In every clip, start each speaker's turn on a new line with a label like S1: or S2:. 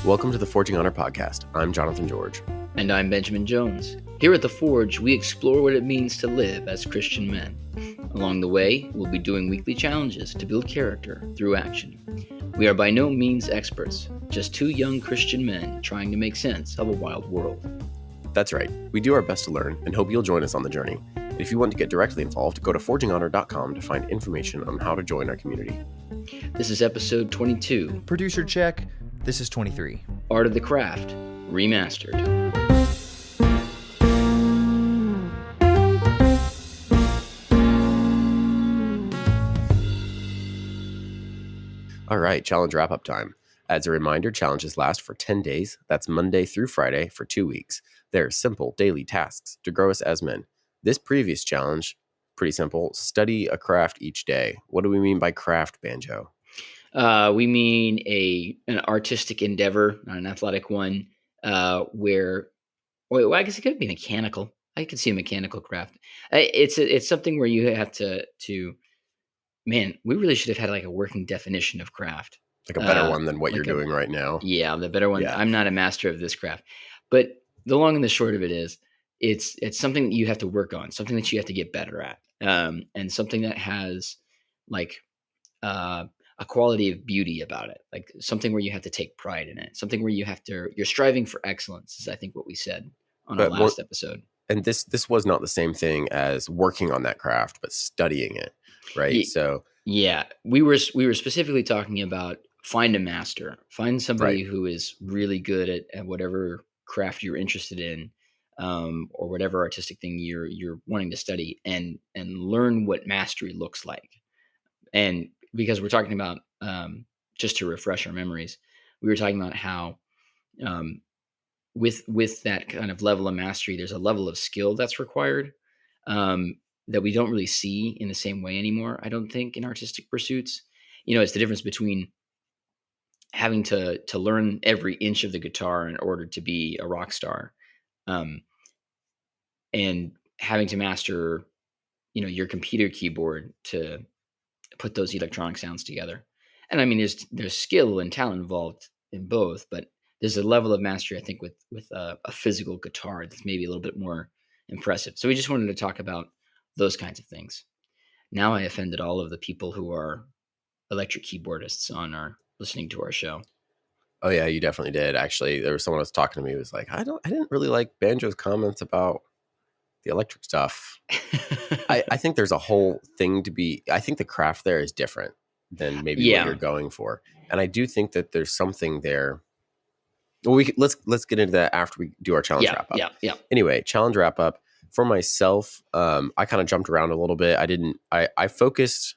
S1: Welcome to the Forging Honor podcast. I'm Jonathan George.
S2: And I'm Benjamin Jones. Here at The Forge, we explore what it means to live as Christian men. Along the way, we'll be doing weekly challenges to build character through action. We are by no means experts, just two young Christian men trying to make sense of a wild world.
S1: That's right. We do our best to learn and hope you'll join us on the journey. If you want to get directly involved, go to forginghonor.com to find information on how to join our community.
S2: This is episode 22.
S3: Producer check. This is 23.
S2: Art of the Craft, Remastered.
S1: All right, challenge wrap-up time. As a reminder, challenges last for 10 days. That's Monday through Friday for 2 weeks. They're simple daily tasks to grow us as men. This previous challenge, pretty simple, study a craft each day. What do we mean by craft, Banjo?
S2: We mean an artistic endeavor, not an athletic one, where, well, I guess it could be mechanical. I could see a mechanical craft. It's something where you have to man, we really should have had like a working definition of craft.
S1: Like a better one than what
S2: like
S1: you're doing right now.
S2: Yeah, the better one.
S1: Yeah.
S2: I'm not a master of this craft. But the long and the short of it is, it's something that you have to work on, something that you have to get better at, and something that has like a quality of beauty about it, like something where you have to take pride in it, something where you're striving for excellence is I think what we said on our last episode.
S1: And this was not the same thing as working on that craft, but studying it, right?
S2: We were specifically talking about find a master, find somebody who is really good at whatever craft you're interested in, or whatever artistic thing you're wanting to study, and learn what mastery looks like. And because we're talking about, just to refresh our memories, we were talking about how with that kind of level of mastery, there's a level of skill that's required that we don't really see in the same way anymore, I don't think, in artistic pursuits. It's the difference between having to learn every inch of the guitar in order to be a rock star, and having to master, your computer keyboard to put those electronic sounds together. And I mean, there's skill and talent involved in both, but there's a level of mastery, I think, with a physical guitar that's maybe a little bit more impressive. So we just wanted to talk about those kinds of things. Now I offended all of the people who are electric keyboardists listening to our show.
S1: Oh yeah, you definitely did. Actually, there was someone who was talking to me who was like, I didn't really like Banjo's comments about the electric stuff. I think there's a whole thing I think the craft there is different than maybe what you're going for. And I do think that there's something there. Well, let's get into that after we do our challenge wrap up.
S2: Yeah.
S1: Anyway, challenge wrap up. For myself, I kind of jumped around a little bit. I focused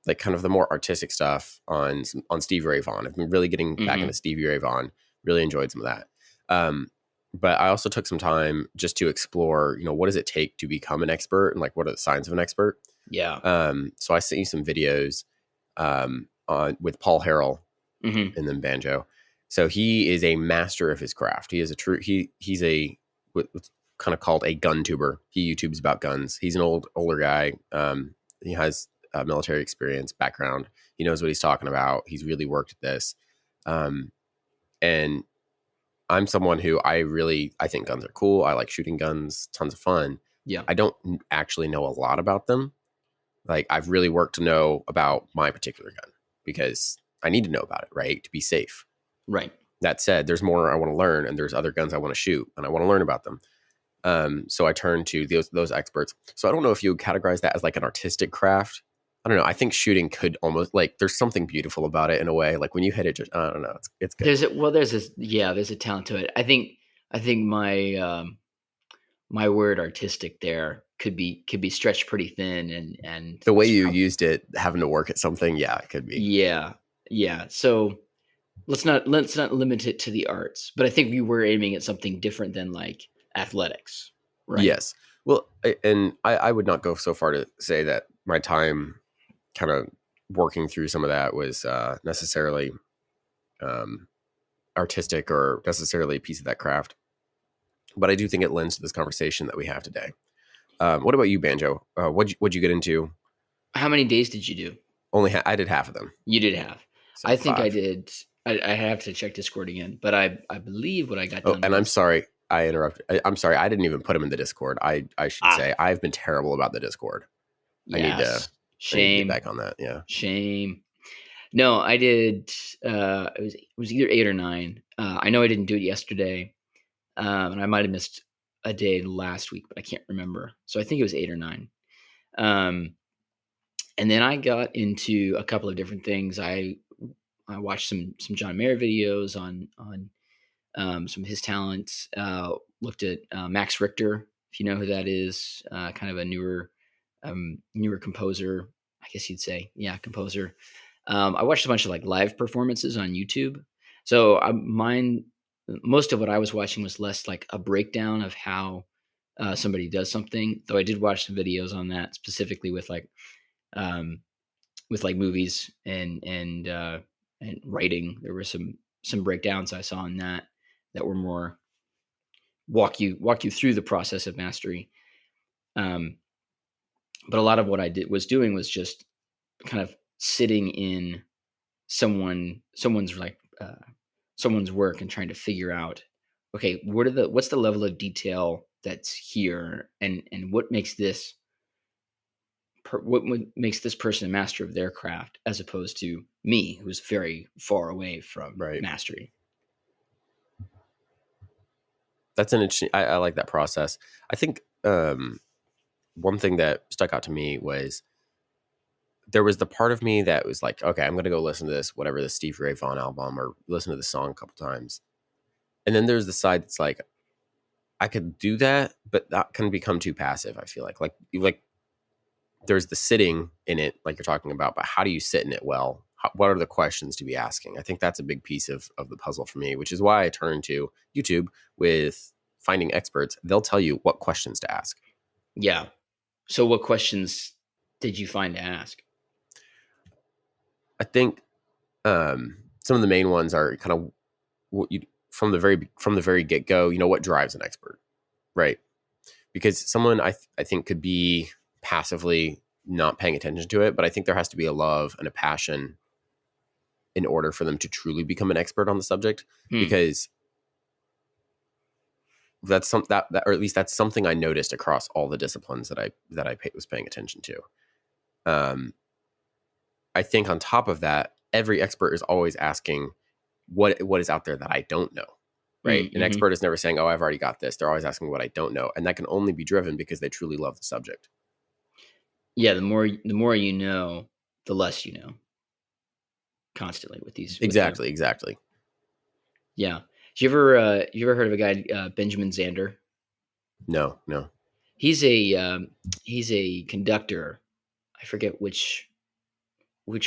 S1: like kind of the more artistic stuff on Stevie Ray Vaughan. I've been really getting back into Stevie Ray Vaughan. Really enjoyed some of that. But I also took some time just to explore, what does it take to become an expert, and like what are the signs of an expert?
S2: Yeah.
S1: So I sent you some videos with Paul Harrell and then Banjo. So he is a master of his craft. He is he's what's kind of called a gun tuber. He YouTubes about guns. He's an older guy. He has military experience background. He knows what he's talking about. He's really worked at this. And I'm someone who I think guns are cool. I like shooting guns, tons of fun.
S2: Yeah.
S1: I don't actually know a lot about them. Like I've really worked to know about my particular gun because I need to know about it, right? To be safe.
S2: Right.
S1: That said, there's more I want to learn, and there's other guns I want to shoot, and I want to learn about them. So I turn to those experts. So I don't know if you would categorize that as like an artistic craft. I don't know. I think shooting could almost there's something beautiful about it in a way. Like when you hit it, just I don't know. It's good.
S2: There's a talent to it. I think my my word artistic there could be stretched pretty thin, and
S1: the way you used it, having to work at something, it could be.
S2: Yeah. So let's not limit it to the arts, but I think we were aiming at something different than like athletics, right?
S1: Yes. Well, I would not go so far to say that my time kind of working through some of that was necessarily artistic or necessarily a piece of that craft. But I do think it lends to this conversation that we have today. What about you, Banjo? What'd you get into?
S2: How many days did you do?
S1: I did half of them.
S2: You did half.
S1: So
S2: I think
S1: 5.
S2: I did I have to check Discord again, but I believe what I got
S1: Oh,
S2: done
S1: and I'm
S2: was
S1: sorry I interrupted. I'm sorry I didn't even put him in the Discord. I should
S2: ah
S1: say I've been terrible about the Discord. I need to
S2: yes,
S1: I need to get
S2: shame,
S1: back on that. Yeah.
S2: shame. No, I did. It was either 8 or 9. I know I didn't do it yesterday, and I might have missed a day last week, but I can't remember. So I think it was 8 or 9. Um, and then I got into a couple of different things. I watched some John Mayer videos on some of his talents. Looked at Max Richter, if you know who that is, kind of a newer composer, I guess you'd say, yeah, composer. I watched a bunch of like live performances on YouTube. So most of what I was watching was less like a breakdown of how somebody does something. Though I did watch some videos on that specifically um, with like movies and writing. There were some breakdowns I saw on that were more walk you through the process of mastery. Um, but a lot of what I did was doing was just kind of sitting in someone's like someone's work and trying to figure out, okay, what's the level of detail that's here, and what makes this person a master of their craft as opposed to me, who's very far away from
S1: Right.
S2: mastery.
S1: That's an interesting. I like that process. I think one thing that stuck out to me was there was the part of me that was like, okay, I'm going to go listen to this, whatever the Steve Ray Vaughan album, or listen to the song a couple times. And then there's the side that's like, I could do that, but that can become too passive. I feel like there's the sitting in it, like you're talking about, but how do you sit in it well? What are the questions to be asking? I think that's a big piece of the puzzle for me, which is why I turn to YouTube with finding experts. They'll tell you what questions to ask.
S2: Yeah. So what questions did you find to ask?
S1: I think some of the main ones are kind of what you from the very get go. You know what drives an expert, right? Because someone I think could be passively not paying attention to it, but I think there has to be a love and a passion in order for them to truly become an expert on the subject.
S2: Hmm.
S1: Because that's or at least that's something I noticed across all the disciplines that I was paying attention to. Um, I think on top of that, every expert is always asking what is out there that I don't know. Right. An
S2: Mm-hmm.
S1: expert is never saying, oh, I've already got this. They're always asking what I don't know. And that can only be driven because they truly love the subject.
S2: Yeah. The more you know, the less you know. Constantly with these with the
S1: Exactly.
S2: yeah. You ever heard of a guy Benjamin Zander?
S1: No.
S2: He's a conductor. I forget which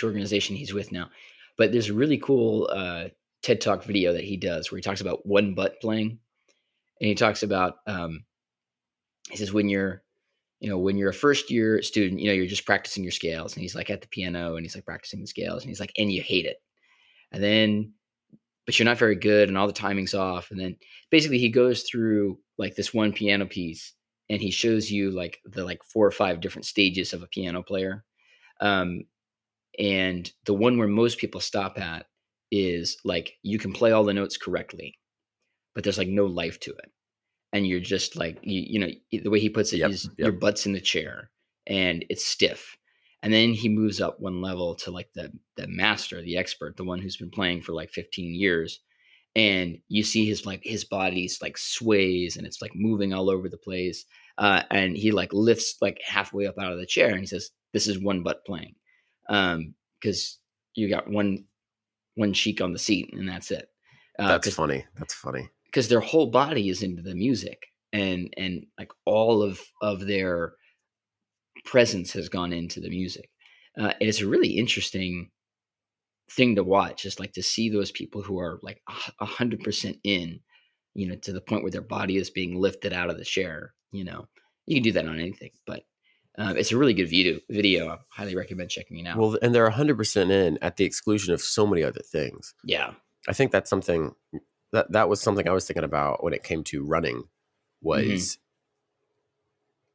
S2: organization he's with now, but there's a really cool TED Talk video that he does where he talks about one butt playing, and he talks about he says when you're a first year student, you're just practicing your scales, and he's like at the piano and he's like practicing the scales, and he's like, and you hate it, and then but you're not very good and all the timing's off, and then basically he goes through like this one piano piece and he shows you like the like 4 or 5 different stages of a piano player. um, and the one where most people stop at is like you can play all the notes correctly, but there's like no life to it, and you're just like the way he puts it
S1: Yep.
S2: is your
S1: Yep.
S2: butt's in the chair and it's stiff. And then he moves up one level to like the master, the expert, the one who's been playing for like 15 years, and you see his body's like sways and it's like moving all over the place, and he like lifts like halfway up out of the chair and he says, this is one butt playing, because you got one cheek on the seat and that's it,
S1: That's
S2: because
S1: funny. That's funny.
S2: their whole body is into the music, and like all of their presence has gone into the music, and it's a really interesting thing to watch, just like to see those people who are like 100% in, to the point where their body is being lifted out of the chair. You can do that on anything, but it's a really good video. I highly recommend checking it out.
S1: Well, and they're 100% in at the exclusion of so many other things.
S2: Yeah.
S1: I think that's something that was something I was thinking about when it came to running
S2: Hmm.
S1: was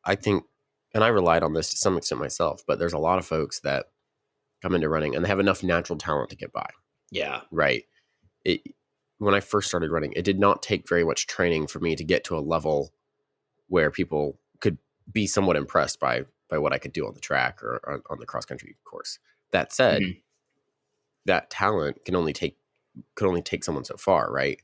S1: I think, and I relied on this to some extent myself, but there's a lot of folks that come into running and they have enough natural talent to get by,
S2: Yeah.
S1: right? it, when I first started running, it did not take very much training for me to get to a level where people could be somewhat impressed by what I could do on the track or on the cross country course. That said,
S2: Mhm.
S1: that talent could only take someone so far, right?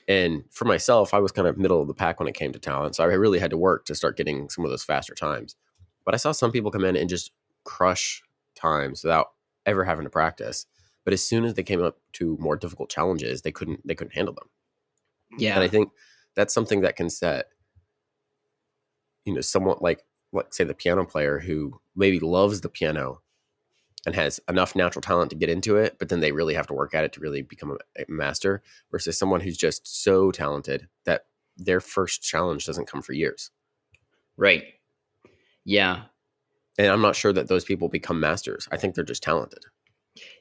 S1: And for myself, I was kind of middle of the pack when it came to talent, so I really had to work to start getting some of those faster times. But I saw some people come in and just crush times without ever having to practice. But as soon as they came up to more difficult challenges, they couldn't handle them. And I
S2: Yeah.
S1: think that's something that can set, somewhat like say the piano player who maybe loves the piano and has enough natural talent to get into it, but then they really have to work at it to really become a master, versus someone who's just so talented that their first challenge doesn't come for years.
S2: Right. Yeah.
S1: And I'm not sure that those people become masters. I think they're just talented.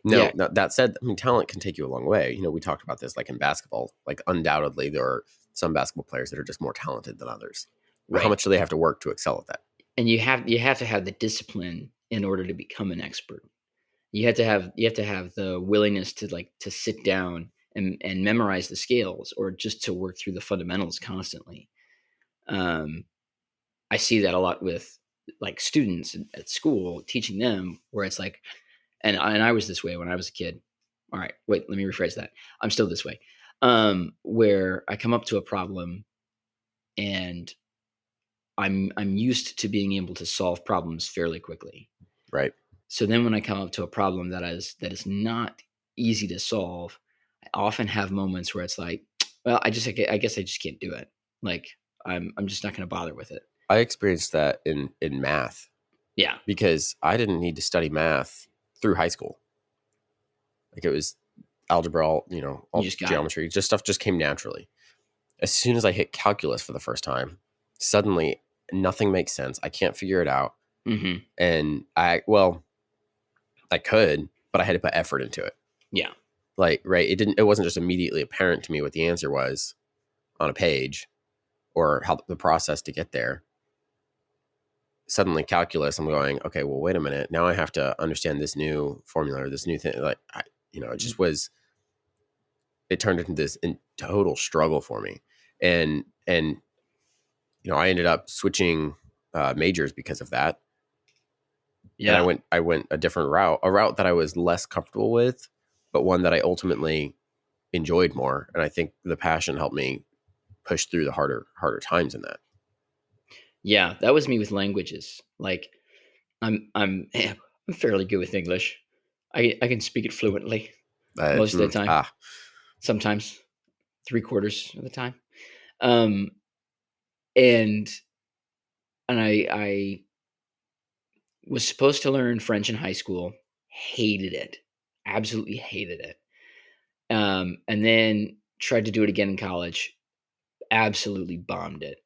S2: Yeah.
S1: Now, that said, I mean, talent can take you a long way. We talked about this like in basketball. Like, undoubtedly, there are some basketball players that are just more talented than others. But how
S2: Right.
S1: much do they have to work to excel at that?
S2: And you have to have the discipline in order to become an expert. You have to have the willingness to sit down and memorize the scales, or just to work through the fundamentals constantly. Um, I see that a lot with like students at school, teaching them, where it's like, and I was this way when I was a kid. All right, wait, let me rephrase that. I'm still this way. Where I come up to a problem, and I'm used to being able to solve problems fairly quickly.
S1: Right.
S2: So then when I come up to a problem that is not easy to solve, I often have moments where it's like, well, I guess I just can't do it. Like, I'm just not going to bother with it.
S1: I experienced that in math
S2: Yeah,
S1: because I didn't need to study math through high school. Like, it was algebra,
S2: you
S1: all
S2: just got it.
S1: geometry, just stuff just came naturally. As soon as I hit calculus for the first time, suddenly nothing makes sense. I can't figure it out.
S2: Hmm.
S1: And I could, but I had to put effort into it.
S2: Yeah,
S1: Like, right. It wasn't just immediately apparent to me what the answer was on a page or how the process to get there. Suddenly calculus, I'm going, okay, well, wait a minute. Now I have to understand this new formula or this new thing. Like, it just was, it turned into this total struggle for me. And I ended up switching majors because of that. And
S2: yeah,
S1: I went a different route, a route that I was less comfortable with, but one that I ultimately enjoyed more. And I think the passion helped me push through the harder times in that.
S2: yeah. That was me with languages. Like, I'm fairly good with English. I can speak it fluently
S1: Uh,
S2: most of the
S1: mm,
S2: time.
S1: ah,
S2: Sometimes 3/4 of the time. Um, and I was supposed to learn French in high school. Hated it. Absolutely hated it. And then tried to do it again in college. Absolutely bombed it.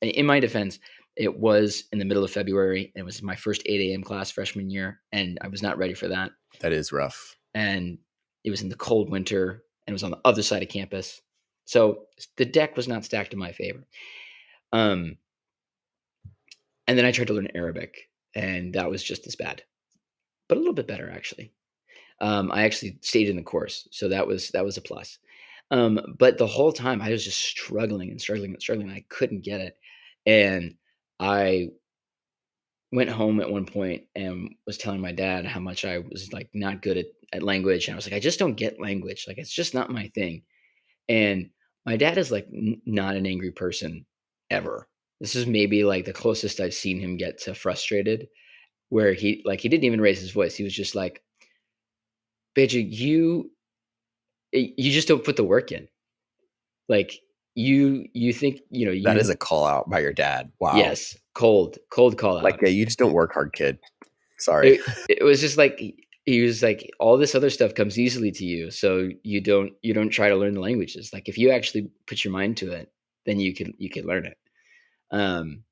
S2: In my defense, it was in the middle of February. It was my first 8 a.m. class freshman year, and I was not ready for that.
S1: that is rough.
S2: And it was in the cold winter, and it was on the other side of campus. So the deck was not stacked in my favor. Um, and then I tried to learn Arabic, and that was just as bad, but a little bit better actually. I actually stayed in the course, so that was a plus. But the whole time I was just struggling and struggling and struggling. I couldn't get it, and I went home at one point and was telling my dad how much I was like not good at language, and I was like, I just don't get language. Like, it's just not my thing. And my dad is like not an angry person ever. This is maybe like the closest I've seen him get to frustrated, where he didn't even raise his voice. He was just like, "Beji, you just don't put the work in. Like, you think,
S1: That is
S2: you."
S1: a call out by your dad. Wow.
S2: Yes, cold call
S1: Like,
S2: out.
S1: yeah, you just don't work hard, kid. Sorry.
S2: It was just like he was like, "All this other stuff comes easily to you, so you don't try to learn the languages. Like, if you actually put your mind to it, then you could learn it." Um,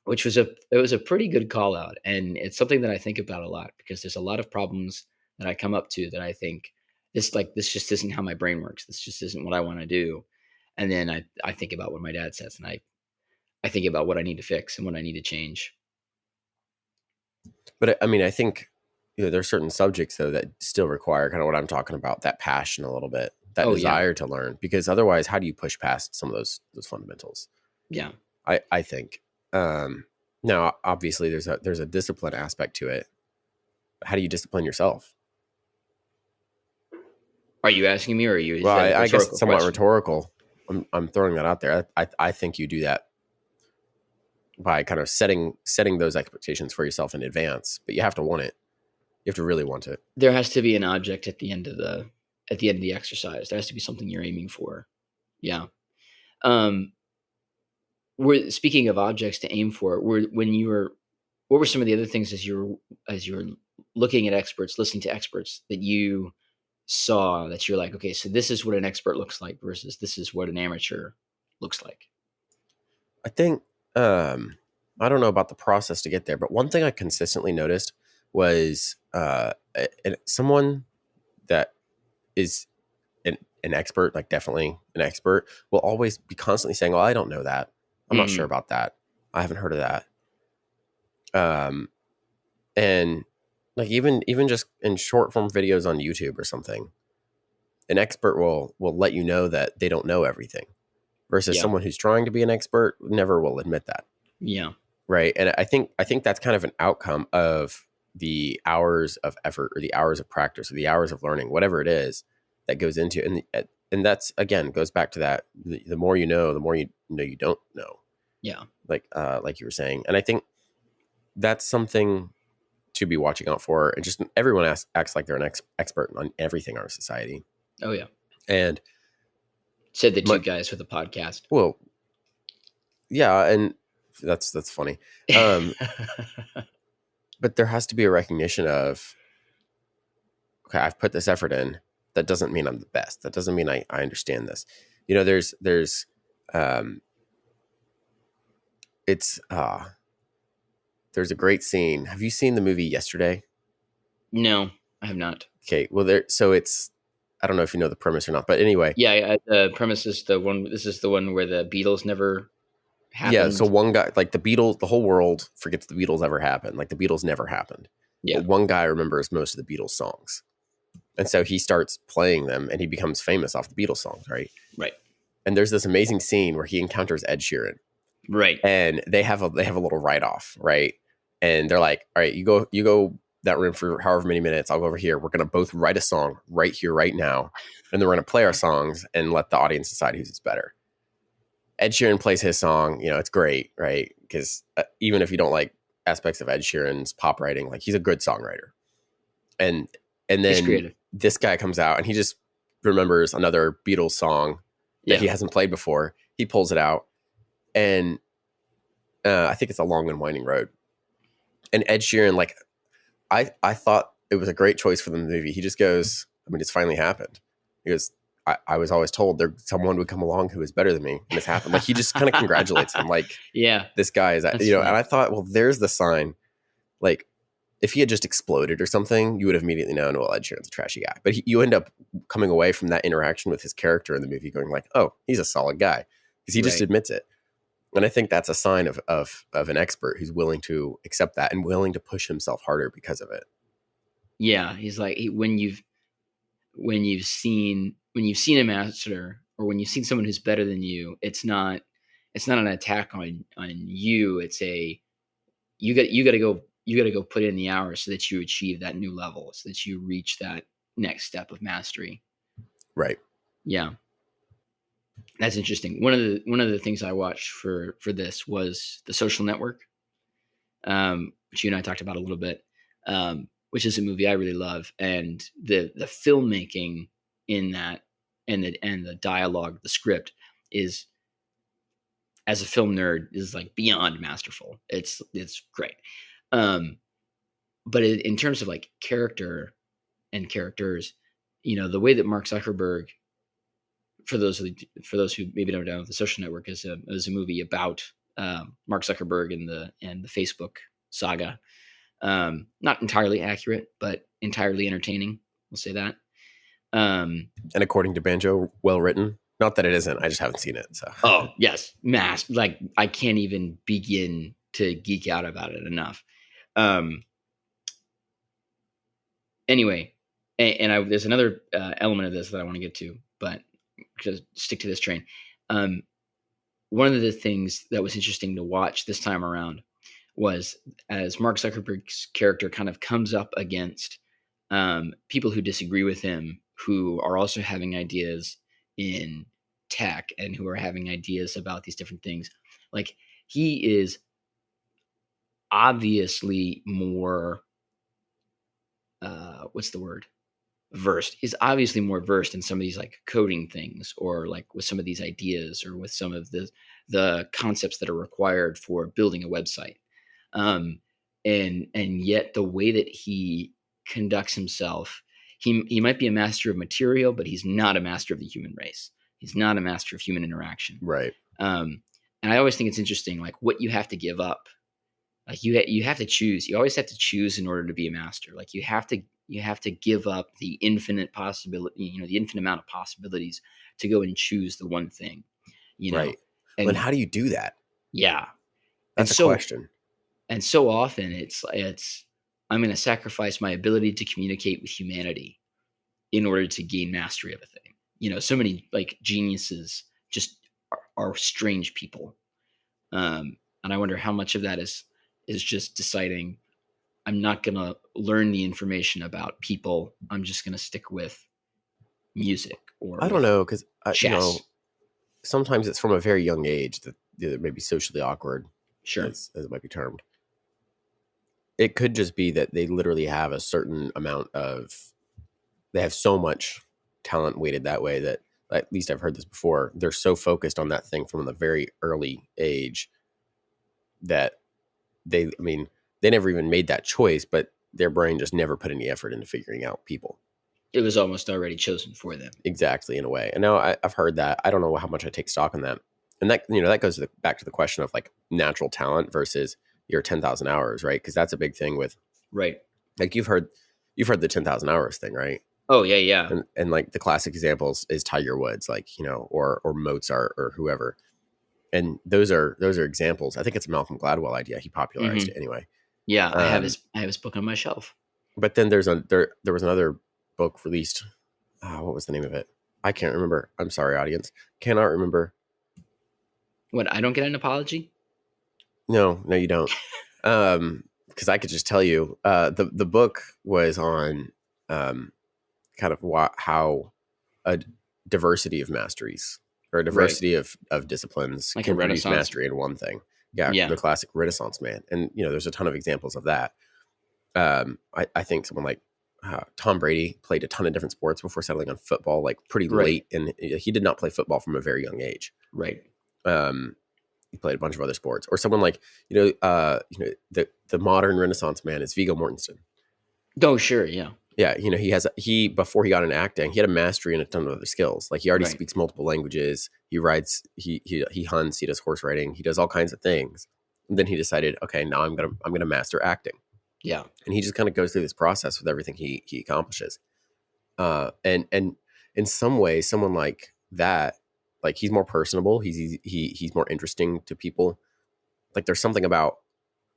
S2: which was it was a pretty good call out, and it's something that I think about a lot, because there's a lot of problems that I come up to that I think, this just isn't how my brain works. This just isn't what I want to do. And then I think about what my dad says, and I think about what I need to fix and what I need to change.
S1: But I mean, I think there's certain subjects though that still require kind of what I'm talking about, that passion a little bit. that
S2: Oh, yeah.
S1: desire to learn, because otherwise, how do you push past some of those fundamentals?
S2: Yeah.
S1: I think. Now, obviously, there's a discipline aspect to it. How do you discipline yourself?
S2: Are you asking me, or is
S1: Well,
S2: that a
S1: I guess
S2: rhetorical
S1: it's somewhat
S2: question?
S1: rhetorical. I'm throwing that out there. I think you do that by kind of setting those expectations for yourself in advance, but you have to want it. You have to really want it.
S2: There has to be an object at the end of the exercise. There has to be something you're aiming for. Yeah. Um, we're speaking of objects to aim for. What were some of the other things as you were looking at experts, listening to experts, that you saw that you're like, okay, so this is what an expert looks like versus this is what an amateur looks like?
S1: I think I don't know about the process to get there, but one thing I consistently noticed was someone that is an expert, like definitely an expert, will always be constantly saying, "Well, I don't know that. I'm not sure
S2: Mhm.
S1: about that. I haven't heard of that." Um, and like even just in short form videos on YouTube or something, an expert will let you know that they don't know everything, versus
S2: Yeah.
S1: someone who's trying to be an expert never will admit that.
S2: Yeah.
S1: Right. And I think that's kind of an outcome of the hours of effort or the hours of practice or the hours of learning, whatever it is that goes into it. And that's, again, goes back to that. The more you know, the more you know you don't know,
S2: Yeah.
S1: like you were saying. And I think that's something to be watching out for. And just everyone acts like they're an expert on everything in our society.
S2: Oh, yeah.
S1: And
S2: Said the two
S1: my,
S2: guys with the podcast.
S1: well, yeah. And that's funny. Um, but there has to be a recognition of, okay, I've put this effort in. That doesn't mean I'm the best. That doesn't mean I understand this. You know, um, it's, there's a great scene. Have you seen the movie Yesterday?
S2: No, I have not.
S1: Okay. Well, I don't know if you know the premise or not, but anyway,
S2: Yeah, the premise is the one. This is the one where the Beatles never
S1: yeah. So
S2: happened.
S1: one guy, like the Beatles, the whole world forgets the Beatles ever happened. Like the Beatles never happened.
S2: Yeah.
S1: But one guy remembers most of the Beatles songs. And so he starts playing them and he becomes famous off the Beatles songs, right?
S2: Right.
S1: And there's this amazing scene where he encounters Ed Sheeran.
S2: Right.
S1: And they have a little write off, right? And they're like, all right, you go that room for however many minutes. I'll go over here. We're gonna both write a song right here, right now, and then we're gonna play our songs and let the audience decide who's better. Ed Sheeran plays his song. You know, it's great, right? Because even if you don't like aspects of Ed Sheeran's pop writing, like he's a good songwriter. And
S2: He's
S1: then
S2: creative.
S1: this guy comes out and he just remembers another Beatles song that he
S2: Yeah.
S1: hasn't played before. He pulls it out, and I think it's A Long and Winding Road. And Ed Sheeran, like, I thought it was a great choice for the movie. He just goes, I mean, it's finally happened. He goes, I was always told there someone would come along who was better than me, and it's happened. Like he just kind of congratulates him, like
S2: Yeah,
S1: this guy is,
S2: that's
S1: you know. And
S2: funny.
S1: I thought, well, there's the sign. Like if he had just exploded or something, you would have immediately known, well, Ed Sheeran's a trashy guy. But you end up coming away from that interaction with his character in the movie, going like, oh, he's a solid guy because he just
S2: Right.
S1: admits it. And I think that's a sign of an expert who's willing to accept that and willing to push himself harder because of it.
S2: Yeah, he's like when you've seen a master, or when you've seen someone who's better than you, it's not an attack on you. It's a you got to go put in the hours so that you achieve that new level, so that you reach that next step of mastery.
S1: Right.
S2: Yeah, that's interesting. One of the things I watched for this was The Social Network, which you and I talked about a little bit, which is a movie I really love, and the filmmaking in that, and the dialogue, the script is, as a film nerd, is like beyond masterful. It's great. Um, but in terms of like character and characters, the way that Mark Zuckerberg, for those who maybe don't know, The Social Network is a movie about Mark Zuckerberg and the Facebook saga. Not entirely accurate, but entirely entertaining. We'll say that. Um,
S1: And according to Banjo, well written. Not that it isn't. I just haven't seen it. So
S2: oh yes, mass. Like I can't even begin to geek out about it enough. Um, anyway, there's another element of this that I want to get to, but just stick to this train. One of the things that was interesting to watch this time around was as Mark Zuckerberg's character kind of comes up against people who disagree with him, who are also having ideas in tech and who are having ideas about these different things. Like, he is obviously more, what's the word? Versed. Is obviously more versed in some of these like coding things, or like with some of these ideas, or with some of the concepts that are required for building a website. Um, and yet the way that he conducts himself, he might be a master of material, but he's not a master of the human race. He's not a master of human interaction.
S1: Right.
S2: And I always think it's interesting, like what you have to give up. Like you have to choose. You always have to choose in order to be a master. Like you have to give up the infinite possibility, the infinite amount of possibilities to go and choose the one thing,
S1: Right.
S2: And
S1: Well, how do you do that?
S2: yeah. And
S1: That's a question.
S2: so often it's I'm going to sacrifice my ability to communicate with humanity in order to gain mastery of a thing. So many like geniuses just are strange people. And I wonder how much of that is just deciding I'm not going to learn the information about people. I'm just going to stick with music or
S1: I don't
S2: with
S1: know, because
S2: chess.
S1: sometimes it's from a very young age that it may be socially awkward,
S2: Sure.
S1: as it might be termed. It could just be that they literally have a certain amount they have so much talent weighted that way that, at least I've heard this before, they're so focused on that thing from a very early age that they never even made that choice, but their brain just never put any effort into figuring out people.
S2: It was almost already chosen for them.
S1: Exactly, in a way. And now I've heard that. I don't know how much I take stock in that. And that goes back to the question of like natural talent versus your 10,000 hours, right? Because that's a big thing with,
S2: Right.
S1: like, you've heard the 10,000 hours thing, right?
S2: Oh yeah, yeah.
S1: And like the classic examples is Tiger Woods, like, or Mozart or whoever. And those are examples. I think it's a Malcolm Gladwell idea. He popularized it anyway.
S2: Yeah, I have his book on my shelf.
S1: But then there was another book released. What was the name of it? I can't remember. I'm sorry, audience. Cannot remember.
S2: What, I don't get an apology?
S1: No, you don't. Because I could just tell you, the book was on kind of how a diversity of masteries or a diversity of disciplines
S2: Like a
S1: can produce
S2: Renaissance.
S1: mastery in one thing. Yeah,
S2: Yeah.
S1: the classic Renaissance man. And there's a ton of examples of that. I think someone like Tom Brady played a ton of different sports before settling on football, like pretty late, and he did not play football from a very young age.
S2: Right.
S1: He played a bunch of other sports. Or someone like the modern Renaissance man is Viggo Mortensen.
S2: Oh sure, yeah.
S1: Yeah, he before he got into acting, he had a mastery in a ton of other skills. Like he already
S2: Right.
S1: speaks multiple languages. He rides, he hunts, he does horse riding, he does all kinds of things. And then he decided, okay, now I'm gonna master acting.
S2: Yeah.
S1: And he just kind of goes through this process with everything he accomplishes. And in some ways, someone like that, like he's more personable. He's more interesting to people. Like there's something about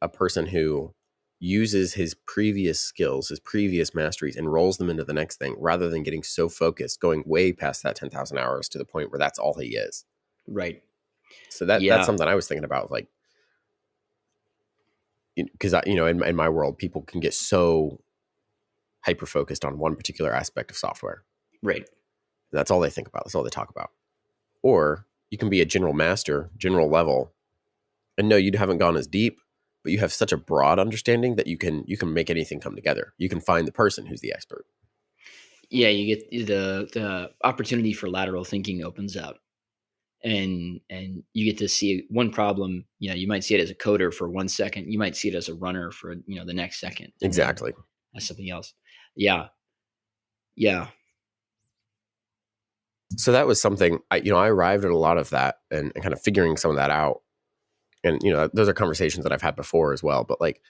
S1: a person who uses his previous skills, his previous masteries, and rolls them into the next thing, rather than getting so focused, going way past that 10,000 hours to the point where that's all he is.
S2: Right.
S1: So that's something I was thinking about, like, because in my world, people can get so hyper focused on one particular aspect of software.
S2: Right.
S1: And that's all they think about. That's all they talk about. Or you can be a general master, general level, and no, you haven't gone as deep, but you have such a broad understanding that you can make anything come together. You can find the person who's the expert.
S2: Yeah, you get the opportunity for lateral thinking opens up. And you get to see one problem. You might see it as a coder for 1 second. You might see it as a runner for the next second.
S1: Exactly.
S2: As something else. Yeah. Yeah.
S1: So that was something I arrived at a lot of that and kind of figuring some of that out. And those are conversations that I've had before as well. But like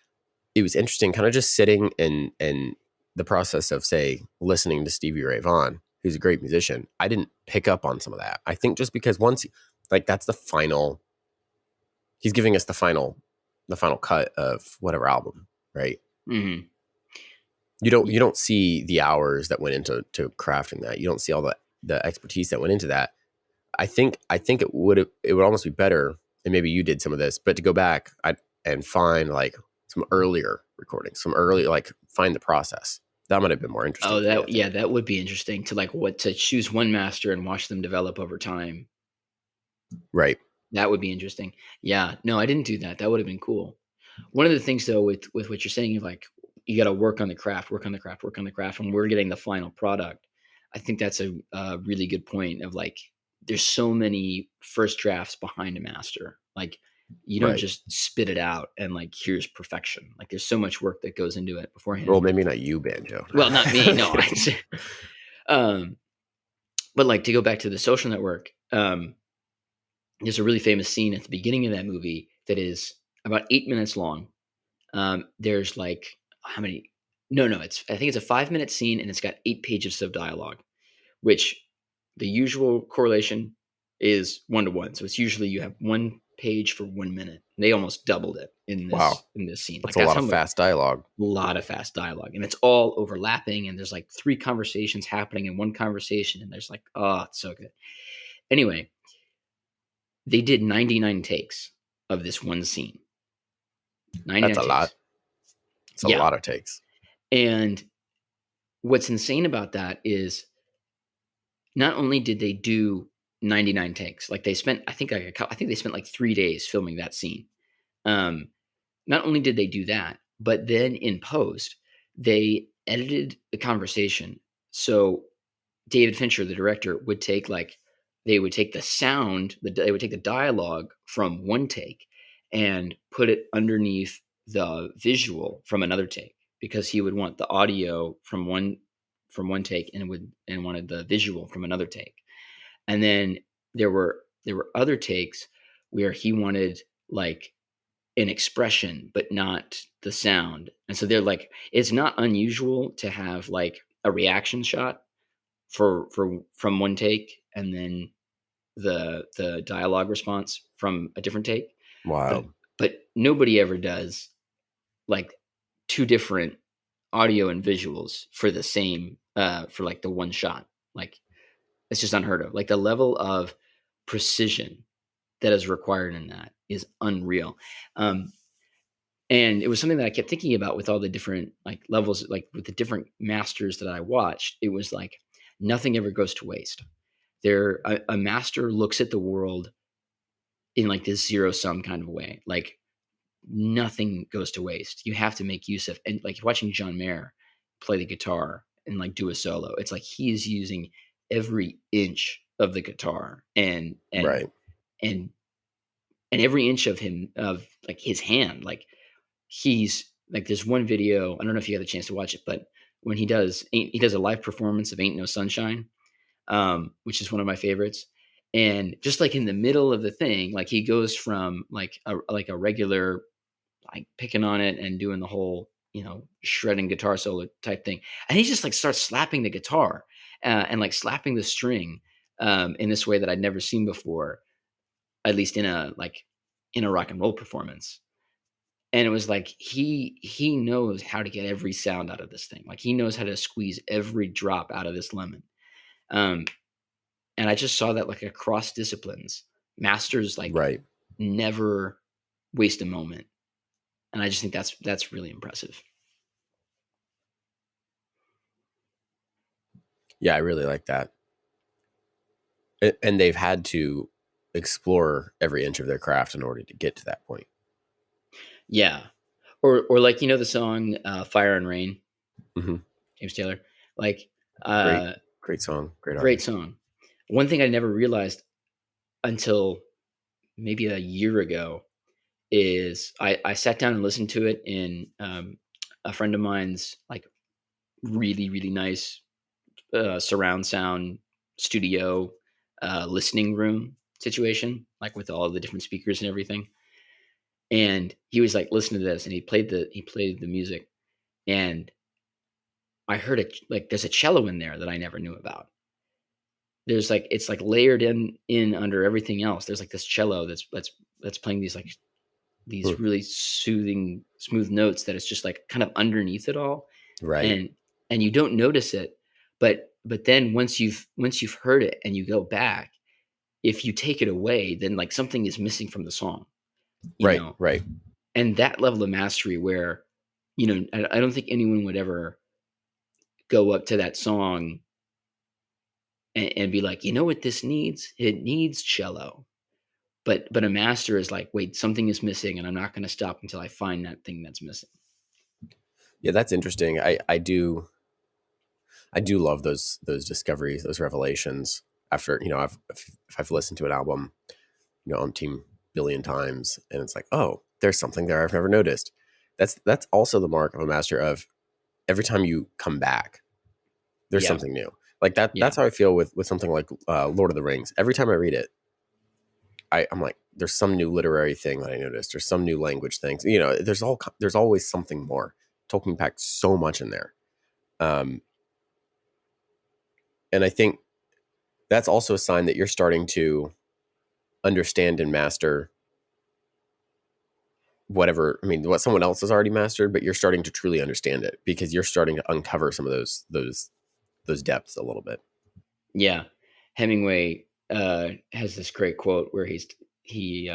S1: it was interesting, kind of just sitting in the process of, say, listening to Stevie Ray Vaughan, who's a great musician. I didn't pick up on some of that. I think just because once, like, that's the final, he's giving us the final cut of whatever album, right?
S2: Mm-hmm.
S1: You don't see the hours that went into crafting that. You don't see all the expertise that went into that. I think it would almost be better, and maybe you did some of this, but to go back and find like some earlier recordings, some early, like find the process. That might have been more interesting
S2: Oh,
S1: to me, I think.
S2: that would be interesting to like to choose one master and watch them develop over time.
S1: Right.
S2: That would be interesting. Yeah. No, I didn't do that. That would have been cool. One of the things though with what you're saying, like you got to work on the craft, work on the craft, work on the craft, and we're getting the final product. I think that's a really good point of like there's so many first drafts behind a master. Like you don't
S1: Right.
S2: just spit it out and like here's perfection. Like there's so much work that goes into it
S1: Well,
S2: beforehand.
S1: maybe not you, Banjo.
S2: Well, not me, no. um, but like to go back to the Social Network, there's a really famous scene at the beginning of that movie that is about 8 minutes long. There's like how many? No, I think it's a 5 minute scene and it's got 8 pages of dialogue, which the usual correlation is 1 to 1. So it's usually you have 1 page for 1 minute. They almost doubled it
S1: Wow.
S2: in this scene. Like
S1: That's a
S2: that's
S1: lot
S2: how
S1: of
S2: much
S1: fast dialogue.
S2: lot of fast dialogue, and it's all overlapping. And there's like 3 conversations happening in one conversation, and there's like it's so good. Anyway, they did 99 takes of this one scene. 99
S1: That's a
S2: takes.
S1: lot. It's a
S2: Yeah.
S1: lot of takes.
S2: And what's insane about that is not only did they do 99 takes, like they spent, I think they spent like 3 days filming that scene. Not only did they do that, but then in post, they edited the conversation. So David Fincher, the director, would take they would take the sound, they would take the dialogue from one take and put it underneath the visual from another take because he would want the audio from one take and wanted the visual from another take. And then there were other takes where he wanted like an expression but not the sound. And so they're like it's not unusual to have like a reaction shot for from one take and then the dialogue response from a different take. But
S1: Wow.
S2: but nobody ever does like two different audio and visuals for the same for like the one shot. Like it's just unheard of. Like the level of precision that is required in that is unreal. And it was something that I kept thinking about with all the different like levels, like with the different masters that I watched. It was like nothing ever goes to waste. A master looks at the world in like this zero sum kind of way. Like nothing goes to waste. You have to make use of, and like watching John Mayer play the guitar and like do a solo. It's like he is using every inch of the guitar
S1: Right.
S2: and and every inch of him of like his hand. Like he's like there's one video. I don't know if you had a chance to watch it, but when he does a live performance of "Ain't No Sunshine," which is one of my favorites. And just like in the middle of the thing, like he goes from like a regular like picking on it and doing the whole shredding guitar solo type thing, and he just like starts slapping the guitar and like slapping the string in this way that I'd never seen before, at least in a rock and roll performance. And it was like he knows how to get every sound out of this thing. Like he knows how to squeeze every drop out of this lemon. Um, And I just saw that like across disciplines, masters like
S1: Right.
S2: never waste a moment. And I just think that's really impressive.
S1: Yeah, I really like that. And they've had to explore every inch of their craft in order to get to that point.
S2: Yeah. Or like the song Fire and Rain,
S1: Hmm.
S2: James Taylor. Like
S1: Great,
S2: uh
S1: great song. Great
S2: great
S1: artist.
S2: song. One thing I never realized until maybe a year ago is I sat down and listened to it in a friend of mine's like really, really nice surround sound studio listening room situation, like with all the different speakers and everything. And he was like, listen to this, and he played the music, and I heard it like there's a cello in there that I never knew about. There's like it's like layered in under everything else. There's like this cello that's playing these
S1: Hmm.
S2: really soothing, smooth notes that it's just like kind of underneath it all,
S1: Right.
S2: and you don't notice it, but but then once you've heard it and you go back, if you take it away, then like something is missing from the song, you
S1: Right,
S2: know.
S1: right.
S2: And that level of mastery where, I don't think anyone would ever go up to that song and be like, you know what this needs? It needs cello. But a master is like, wait, something is missing, and I'm not going to stop until I find that thing that's missing.
S1: Yeah, that's interesting. I do love those discoveries, those revelations. After if I've listened to an album, on team billion times, and it's like, oh, there's something there I've never noticed. That's also the mark of a master. Of every time you come back, there's
S2: Yeah,
S1: something new. Like that.
S2: yeah,
S1: That's how I feel with something like Lord of the Rings. Every time I read it, I'm like, there's some new literary thing that I noticed. There's some new language things. There's always something more. Tolkien packed so much in there, um, and I think that's also a sign that you're starting to understand and master whatever. I mean, what someone else has already mastered, but you're starting to truly understand it because you're starting to uncover some of those depths a little bit.
S2: yeah. Hemingway has this great quote where he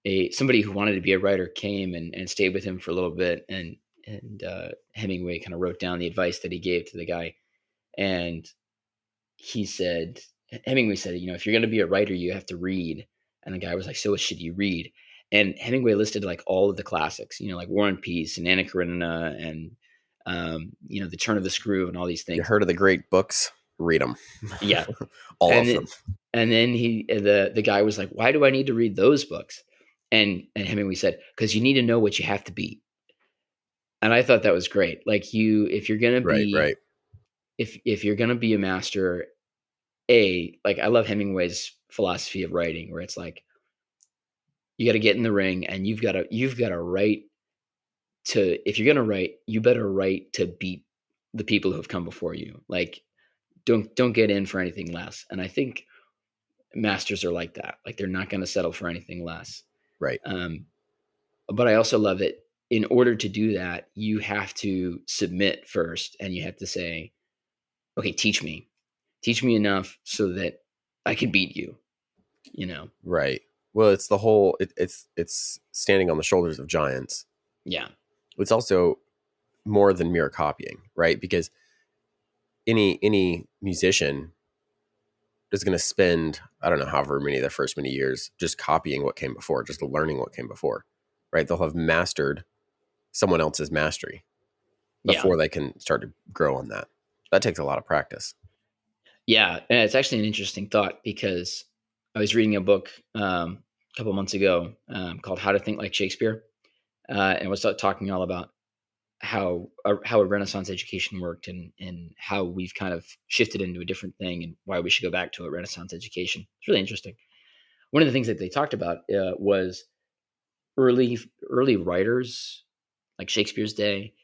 S2: a somebody who wanted to be a writer came and stayed with him for a little bit, and Hemingway kind of wrote down the advice that he gave to the guy, and he said Hemingway said, if you're going to be a writer, you have to read. And the guy was like, so what should you read? And Hemingway listed like all of the classics, like War and Peace and Anna Karenina and The Turn of the Screw and all these
S1: You
S2: things.
S1: heard of the great books? Read them,
S2: Yeah.
S1: all
S2: And
S1: of them.
S2: then and then the guy was like, why do I need to read those books? And Hemingway said, because you need to know what you have to be. And I thought that was great. Like if you're gonna
S1: Right,
S2: be
S1: right.
S2: if you're gonna be a master, like I love Hemingway's philosophy of writing, where it's like you got to get in the ring and you've got to write to. If you're gonna write, you better write to beat the people who have come before you. Like don't get in for anything less. And I think masters are like that. Like they're not going to settle for anything less.
S1: Right,
S2: Um, but I also love it. In order to do that, you have to submit first, and you have to say, "Okay, teach me enough so that I can beat you." You know?
S1: right. Well, it's the whole. It's standing on the shoulders of giants.
S2: Yeah,
S1: It's also more than mere copying, right? Because any musician is going to spend, I don't know, however many their first many years just copying what came before, just learning what came before, right? They'll have mastered someone else's mastery
S2: yeah,
S1: before they can start to grow on that. That takes a lot of practice.
S2: yeah. And it's actually an interesting thought because I was reading a book a couple months ago called "How to Think Like Shakespeare," and it was talking all about how a Renaissance education worked and how we've kind of shifted into a different thing and why we should go back to a Renaissance education. It's really interesting. One of the things that they talked about was early writers like Shakespeare's day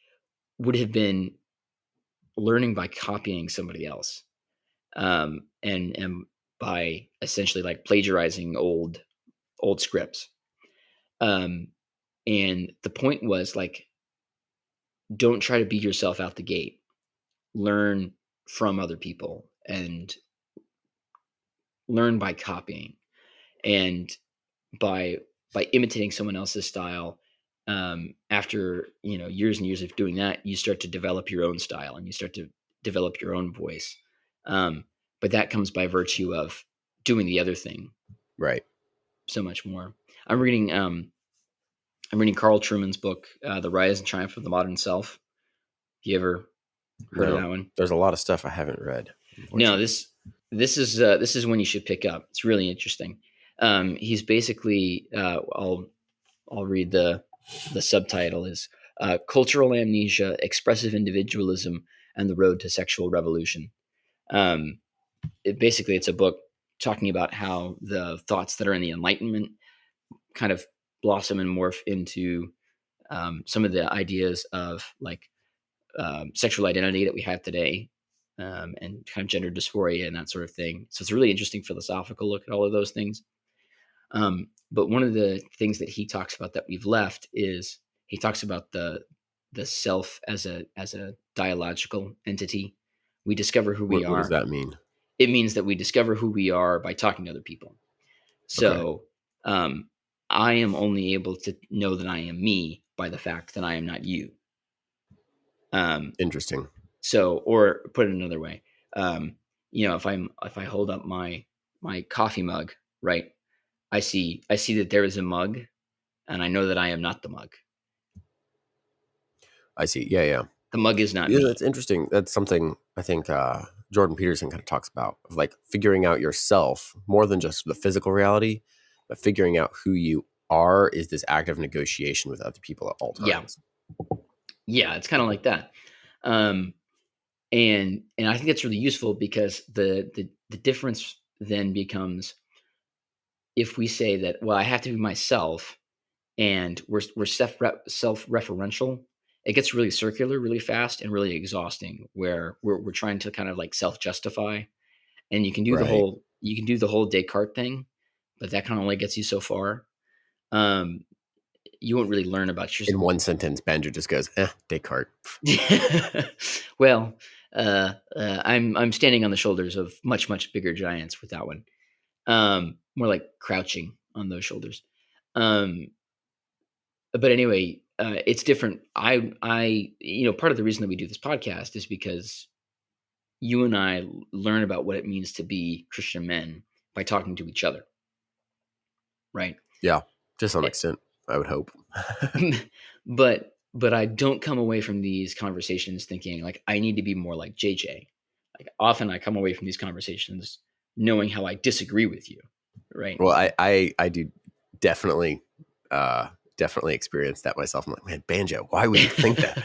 S2: would have been learning by copying somebody else, and by essentially like plagiarizing old scripts. Um, and the point was like, don't try to beat yourself out the gate. Learn from other people and learn by copying and by imitating someone else's style. After years and years of doing that, you start to develop your own style and you start to develop your own voice. um, but that comes by virtue of doing the other thing
S1: Right.
S2: so much more. I'm reading Carl Truman's book, The Rise and Triumph of the Modern Self. You ever heard of
S1: No,
S2: that one?
S1: there's a lot of stuff I haven't read,
S2: No,
S1: unfortunately.
S2: this is one you should pick up. It's really interesting. He's basically I'll read the subtitle is Cultural Amnesia, Expressive Individualism, and the Road to Sexual Revolution. Um, it's a book talking about how the thoughts that are in the Enlightenment kind of blossom and morph into some of the ideas of like sexual identity that we have today, and kind of gender dysphoria and that sort of thing. So it's a really interesting philosophical look at all of those things. But one of the things that he talks about that we've left is he talks about the self as a dialogical entity, We discover who we
S1: What does
S2: are.
S1: that mean?
S2: It means that we discover who we are by talking to other people.
S1: Okay.
S2: So I am only able to know that I am me by the fact that I am not you.
S1: Interesting.
S2: So, or put it another way, if I hold up my coffee mug, right? I see that there is a mug, and I know that I am not the mug.
S1: I see. Yeah, yeah.
S2: The mug is not
S1: Yeah,
S2: me.
S1: that's interesting. That's something I think Jordan Peterson kind of talks about, of like figuring out yourself more than just the physical reality, but figuring out who you are is this active negotiation with other people at all
S2: Yeah,
S1: times.
S2: yeah, it's kind of like that. Um, and I think that's really useful because the difference then becomes if we say that, well, I have to be myself, and we're self-referential, it gets really circular really fast and really exhausting, where we're trying to kind of like self-justify, and
S1: Right.
S2: you can do the whole Descartes thing, but that kind of only gets you so far. Um, you won't really learn about yourself.
S1: In one sentence, Banjo just goes, Descartes.
S2: Well, I'm standing on the shoulders of much bigger giants with that one. More like crouching on those shoulders. Um, but anyway, it's different. Part of the reason that we do this podcast is because you and I learn about what it means to be Christian men by talking to each other, right?
S1: Yeah, to some
S2: Eh,
S1: extent, I would hope.
S2: but I don't come away from these conversations thinking like I need to be more like JJ. Like often I come away from these conversations knowing how I disagree with you, right?
S1: Well, I do definitely definitely experience that myself. I'm like, man, Banjo, why would you think that?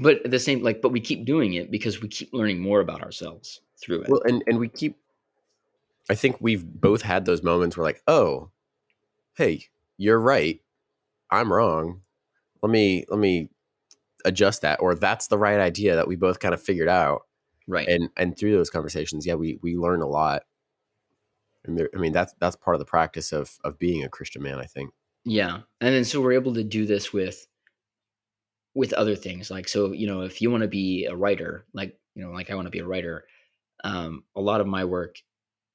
S2: But at the same but we keep doing it because we keep learning more about ourselves through it.
S1: Well, and we keep. I think we've both had those moments where like, oh, hey, you're right, I'm wrong. Let me adjust that, or that's the right idea that we both kind of figured out.
S2: Right.
S1: And through those conversations, yeah, we learn a lot. And I mean, that's part of the practice of being a Christian man, I think.
S2: Yeah. And then so we're able to do this with other things. Like so, if you want to be a writer, like I want to be a writer, a lot of my work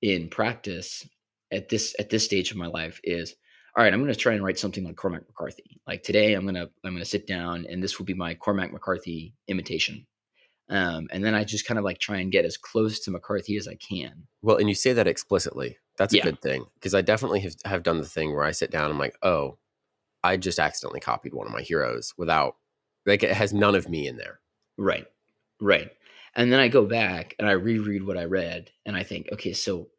S2: in practice at this stage of my life is all right. I'm going to try and write something like Cormac McCarthy. Like today, I'm gonna sit down and this will be my Cormac McCarthy imitation. And then I just kind of like try and get as close to McCarthy as I can.
S1: Well, and you say that explicitly. That's a
S2: Yeah,
S1: good thing, because I definitely have done the thing where I sit down and I'm like, oh, I just accidentally copied one of my heroes without, like, it has none of me in there.
S2: right, right. And then I go back and I reread what I read, and I think, okay, so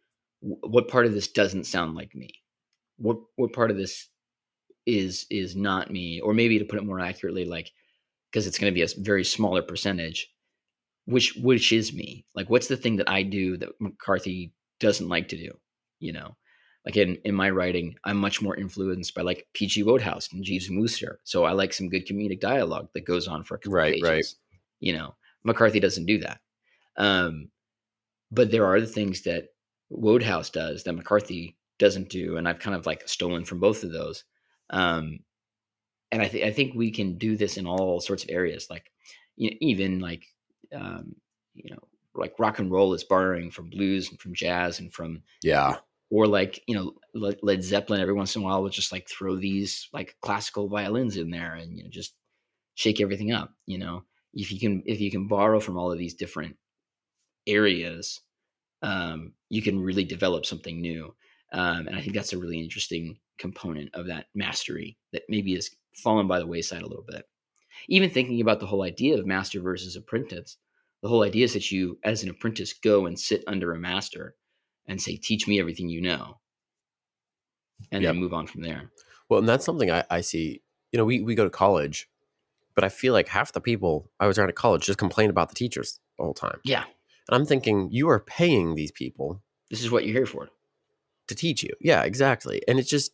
S2: what part of this doesn't sound like me? What part of this is not me? Or maybe to put it more accurately, like because it's going to be a very smaller percentage. Which is me? Like, what's the thing that I do that McCarthy doesn't like to do? You know, like in my writing, I'm much more influenced by like P.G. Wodehouse and Jeeves Mooser. So I like some good comedic dialogue that goes on for a couple
S1: Right, right.
S2: pages. McCarthy doesn't do that. Um, but there are the things that Wodehouse does that McCarthy doesn't do, and I've kind of like stolen from both of those. Um, and I think we can do this in all sorts of areas, like even like um, you know like rock and roll is borrowing from blues and from jazz and from
S1: Yeah.
S2: or like Led Zeppelin every once in a while will just like throw these like classical violins in there and just shake everything up. If you can borrow from all of these different areas, you can really develop something new. And I think that's a really interesting component of that mastery that maybe has fallen by the wayside a little bit. Even thinking about the whole idea of master versus apprentice, the whole idea is that you, as an apprentice, go and sit under a master and say, teach me everything you know, and then
S1: Yep.
S2: move on from there.
S1: Well, and that's something I see. We go to college, but I feel like half the people I was around at college just complain about the teachers the whole time.
S2: Yeah,
S1: And I'm thinking, you are paying these people
S2: this is what you're here for.
S1: to teach you. Yeah, exactly. And it's just,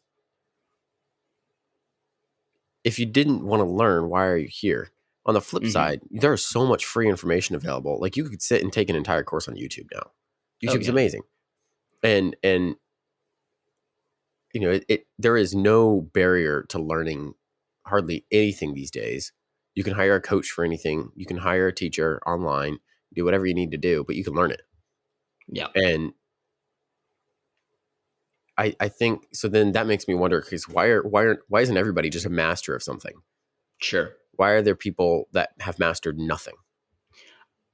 S1: if you didn't want to learn, why are you here? On the flip
S2: Hmm.
S1: side, there's so much free information available. Like, you could sit and take an entire course on YouTube now.
S2: Oh,
S1: YouTube's
S2: yeah.
S1: amazing. And there is no barrier to learning hardly anything these days. You can hire a coach for anything. You can hire a teacher online. do whatever you need to do, but you can learn it.
S2: Yeah.
S1: And I think so. Then that makes me wonder, because why isn't everybody just a master of something?
S2: Sure.
S1: Why are there people that have mastered nothing?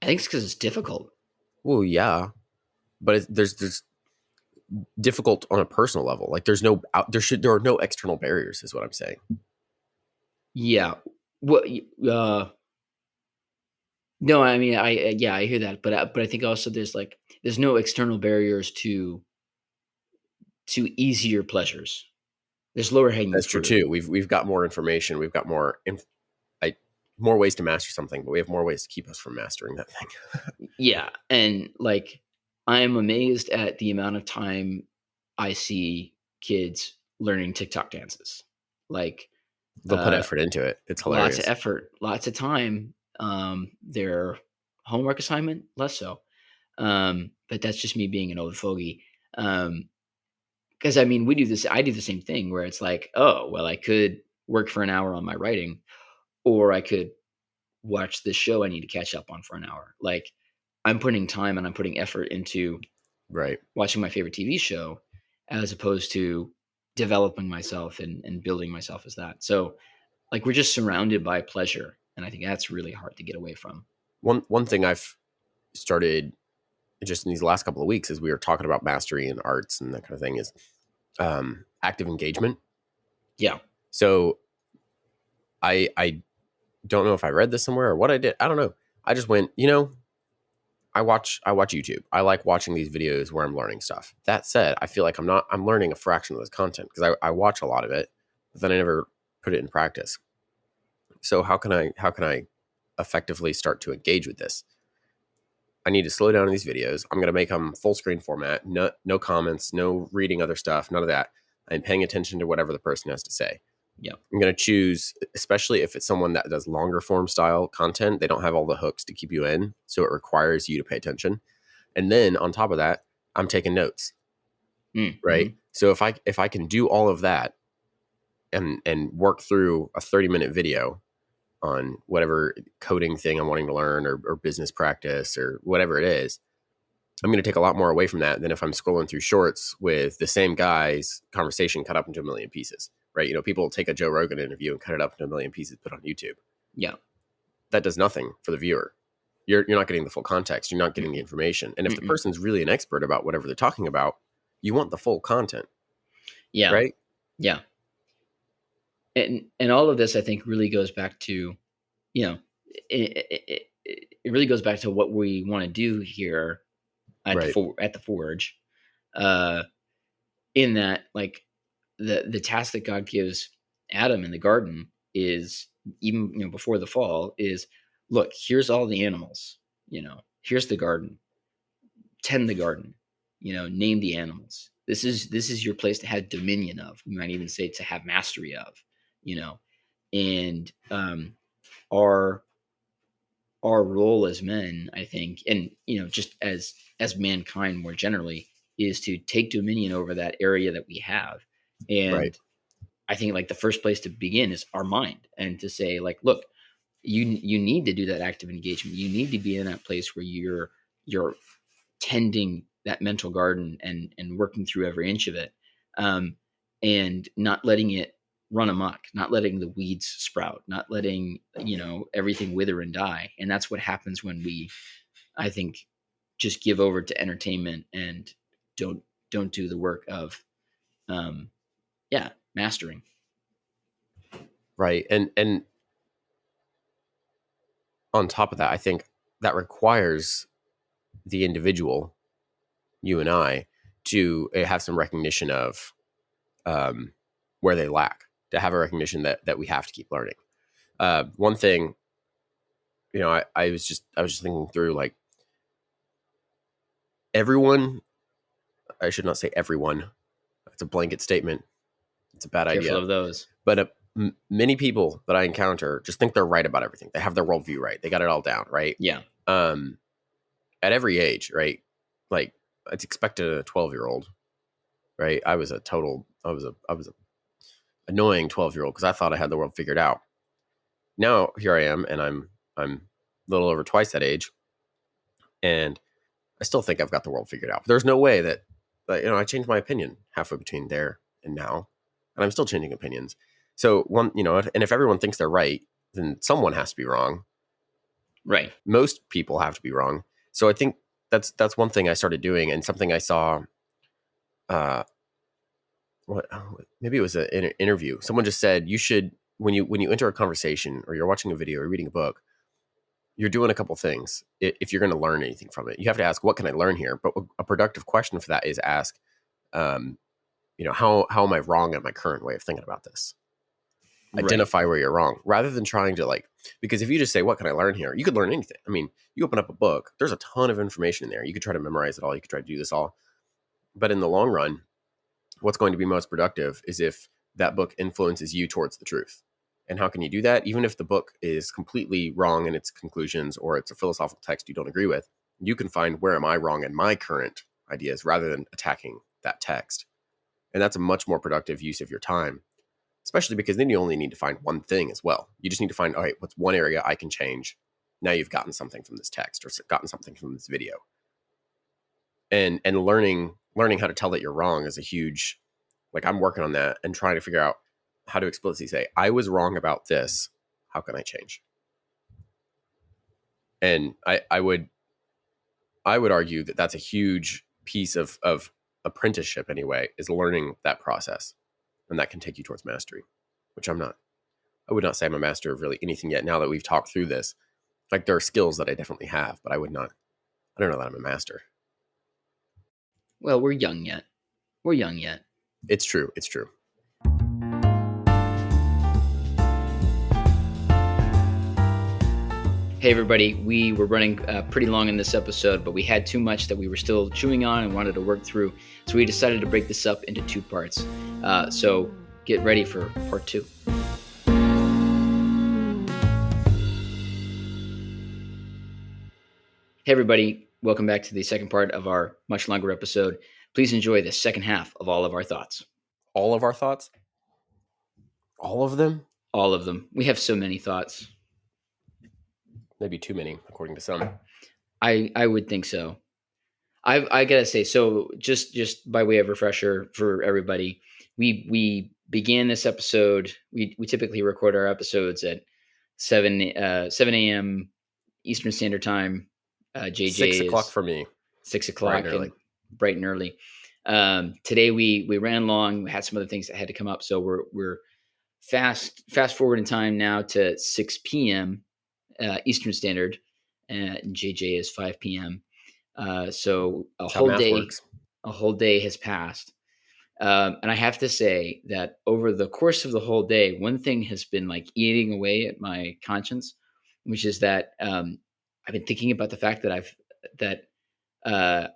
S2: I think it's because it's difficult.
S1: Well, yeah, but there's difficult on a personal level. Like there are no external barriers, is what I'm saying.
S2: Yeah. Well, no, I mean, yeah, I hear that, but I think also there's no external barriers to easier pleasures. There's lower hanging
S1: That's true
S2: fruit.
S1: too. We've got more information. We've got more ways to master something, but we have more ways to keep us from mastering that thing.
S2: Yeah, and like I'm amazed at the amount of time I see kids learning TikTok dances. Like
S1: They'll put
S2: uh
S1: effort into it. It's
S2: lots of
S1: hilarious.
S2: effort, lots of time. Their homework assignment less so. But that's just me being an old fogey. Because I mean, we do this. I do the same thing where it's like, oh, well, I could work for an hour on my writing, or I could watch this show I need to catch up on for an hour. Like, I'm putting time and I'm putting effort into
S1: Right.
S2: watching my favorite TV show, as opposed to developing myself and building myself as that. So, like, we're just surrounded by pleasure, and I think that's really hard to get away from.
S1: One thing I've started just in these last couple of weeks, as we were talking about mastery and arts and that kind of thing, is active engagement.
S2: Yeah,
S1: So I don't know if I read this somewhere or what I did. I don't know. I just went, I watch YouTube. I like watching these videos where I'm learning stuff. That said, I feel like I'm learning a fraction of this content because I watch a lot of it, but then I never put it in practice. So how can I effectively start to engage with this? I need to slow down in these videos. I'm going to make them full screen format. No comments, no reading other stuff, none of that. I'm paying attention to whatever the person has to say.
S2: yeah,
S1: I'm going to choose, especially if it's someone that does longer form style content, they don't have all the hooks to keep you in. So it requires you to pay attention. And then on top of that, I'm taking notes, right?
S2: mm-hmm.
S1: So if I can do all of that and work through a 30-minute video on whatever coding thing I'm wanting to learn, or business practice or whatever it is, I'm going to take a lot more away from that than if I'm scrolling through shorts with the same guy's conversation cut up into a million pieces, right? People will take a Joe Rogan interview and cut it up into a million pieces, put on YouTube.
S2: Yeah,
S1: That does nothing for the viewer. You're not getting the full context. You're not getting the information. And if the
S2: mm-mm.
S1: person's really an expert about whatever they're talking about, you want the full content,
S2: Yeah,
S1: right?
S2: yeah. And all of this, I think, really goes back to, you know, it really goes back to what we want to do here at
S1: Right.
S2: the forge, uh, in that, like, the task that God gives Adam in the garden is, even, before the fall, is, look, here's all the animals, here's the garden, tend the garden, name the animals. This is your place to have dominion of. We might even say to have mastery of, you know, and our our role as men, I think, and just as mankind more generally, is to take dominion over that area that we have.
S1: Right.
S2: And I think, like, the first place to begin is our mind, and to say, like, look, you need to do that active engagement. You need to be in that place where you're tending that mental garden and working through every inch of it, um, and not letting it run amok, not letting the weeds sprout, not letting everything wither and die. And that's what happens when we, I think, just give over to entertainment and don't do the work of, um, yeah, mastering.
S1: Right. And on top of that, I think that requires the individual, you and I, to have some recognition of um, where they lack, to have a recognition that we have to keep learning. One thing, I was just thinking through, like, everyone. I should not say everyone. That's a blanket statement. It's a bad
S2: Careful
S1: idea.
S2: of those.
S1: But many people that I encounter just think they're right about everything. They have their worldview right. They got it all down, right?
S2: Yeah.
S1: Um, at every age, right? Like, it's expected in a 12-year-old, right? I was a annoying 12-year-old because I thought I had the world figured out. Now here I am, and I'm a little over twice that age, And I still think I've got the world figured out. There's no way that, I changed my opinion halfway between there and now, and I'm still changing opinions. So and if everyone thinks they're right, then someone has to be wrong.
S2: Right.
S1: Most people have to be wrong. So I think that's one thing I started doing, and something I saw. Maybe it was an interview. Someone just said you should, when you enter a conversation or you're watching a video or reading a book, you're doing a couple things. If you're going to learn anything from it, you have to ask, what can I learn here? But a productive question for that is ask, how am I wrong in my current way of thinking about this?
S2: Right.
S1: Identify where you're wrong, rather than trying to because if you just say, what can I learn here? You could learn anything. I mean, you open up a book, there's a ton of information in there. You could try to memorize it all. You could try to do this all. But in the long run, what's going to be most productive is if that book influences you towards the truth. And how can you do that? Even if the book is completely wrong in its conclusions, or it's a philosophical text you don't agree with, you can find, where am I wrong in my current ideas, rather than attacking that text. And that's a much more productive use of your time, especially because then you only need to find one thing as well. You just need to find, all right, what's one area I can change? Now you've gotten something from this text or gotten something from this video. And learning how to tell that you're wrong is a huge, I'm working on that and trying to figure out how to explicitly say, I was wrong about this. How can I change? And I would argue that that's a huge piece of apprenticeship anyway, is learning that process. And that can take you towards mastery, which I'm not. I would not say I'm a master of really anything yet. Now that we've talked through this, there are skills that I definitely have, but I don't know that I'm a master.
S2: Well, we're young yet.
S1: It's true.
S2: Hey, everybody. We were running pretty long in this episode, but we had too much that we were still chewing on and wanted to work through. So we decided to break this up into 2 parts. So get ready for part 2. Hey, everybody. Welcome back to the second part of our much longer episode. Please enjoy the second half of all of our thoughts.
S1: All of our thoughts? All of them?
S2: All of them. We have so many thoughts.
S1: Maybe too many, according to some.
S2: I would think so. I gotta say, so just by way of refresher for everybody, we began this episode. We typically record our episodes at 7 a.m. Eastern Standard Time. JJ
S1: 6 o'clock
S2: is
S1: for me.
S2: 6 o'clock
S1: Bright and early.
S2: and bright and early. Today we ran long. We had some other things that had to come up, so we're fast forward in time now to 6 p.m. Eastern Standard, and JJ is 5 p.m. So
S1: That's how math works.
S2: a whole day has passed. And I have to say that over the course of the whole day, one thing has been eating away at my conscience, which is that I've been thinking about the fact that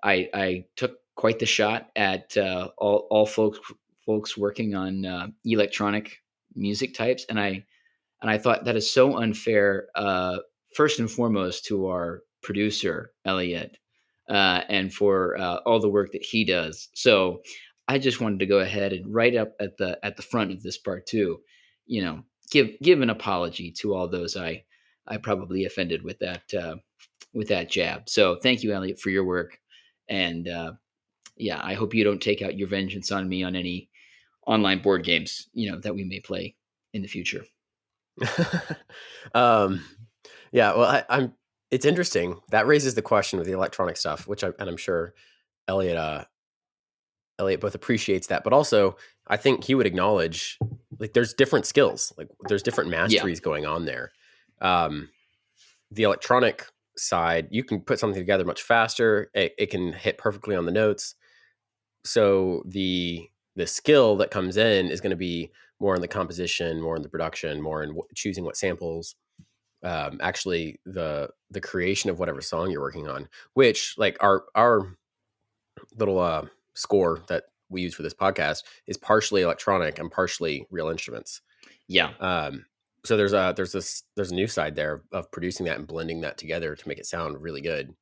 S2: I took quite the shot at all folks working on electronic music types, and I thought that is so unfair. First and foremost, to our producer Elliot, and for all the work that he does. So I just wanted to go ahead and right up at the front of this part too, give an apology to all those I probably offended with that jab. So thank you, Elliot, for your work, and yeah, I hope you don't take out your vengeance on me on any online board games that we may play in the future.
S1: Yeah, well, I'm. It's interesting. That raises the question with the electronic stuff, which I'm sure Elliot both appreciates that, but also I think he would acknowledge there's different skills, there's different masteries going on there. The electronic side, you can put something together much faster. It can hit perfectly on the notes. So the skill that comes in is going to be more in the composition, more in the production, more in choosing what samples. Actually, the creation of whatever song you're working on, which our little score that we use for this podcast is partially electronic and partially real instruments.
S2: Yeah.
S1: So there's a new side there of producing that and blending that together to make it sound really good.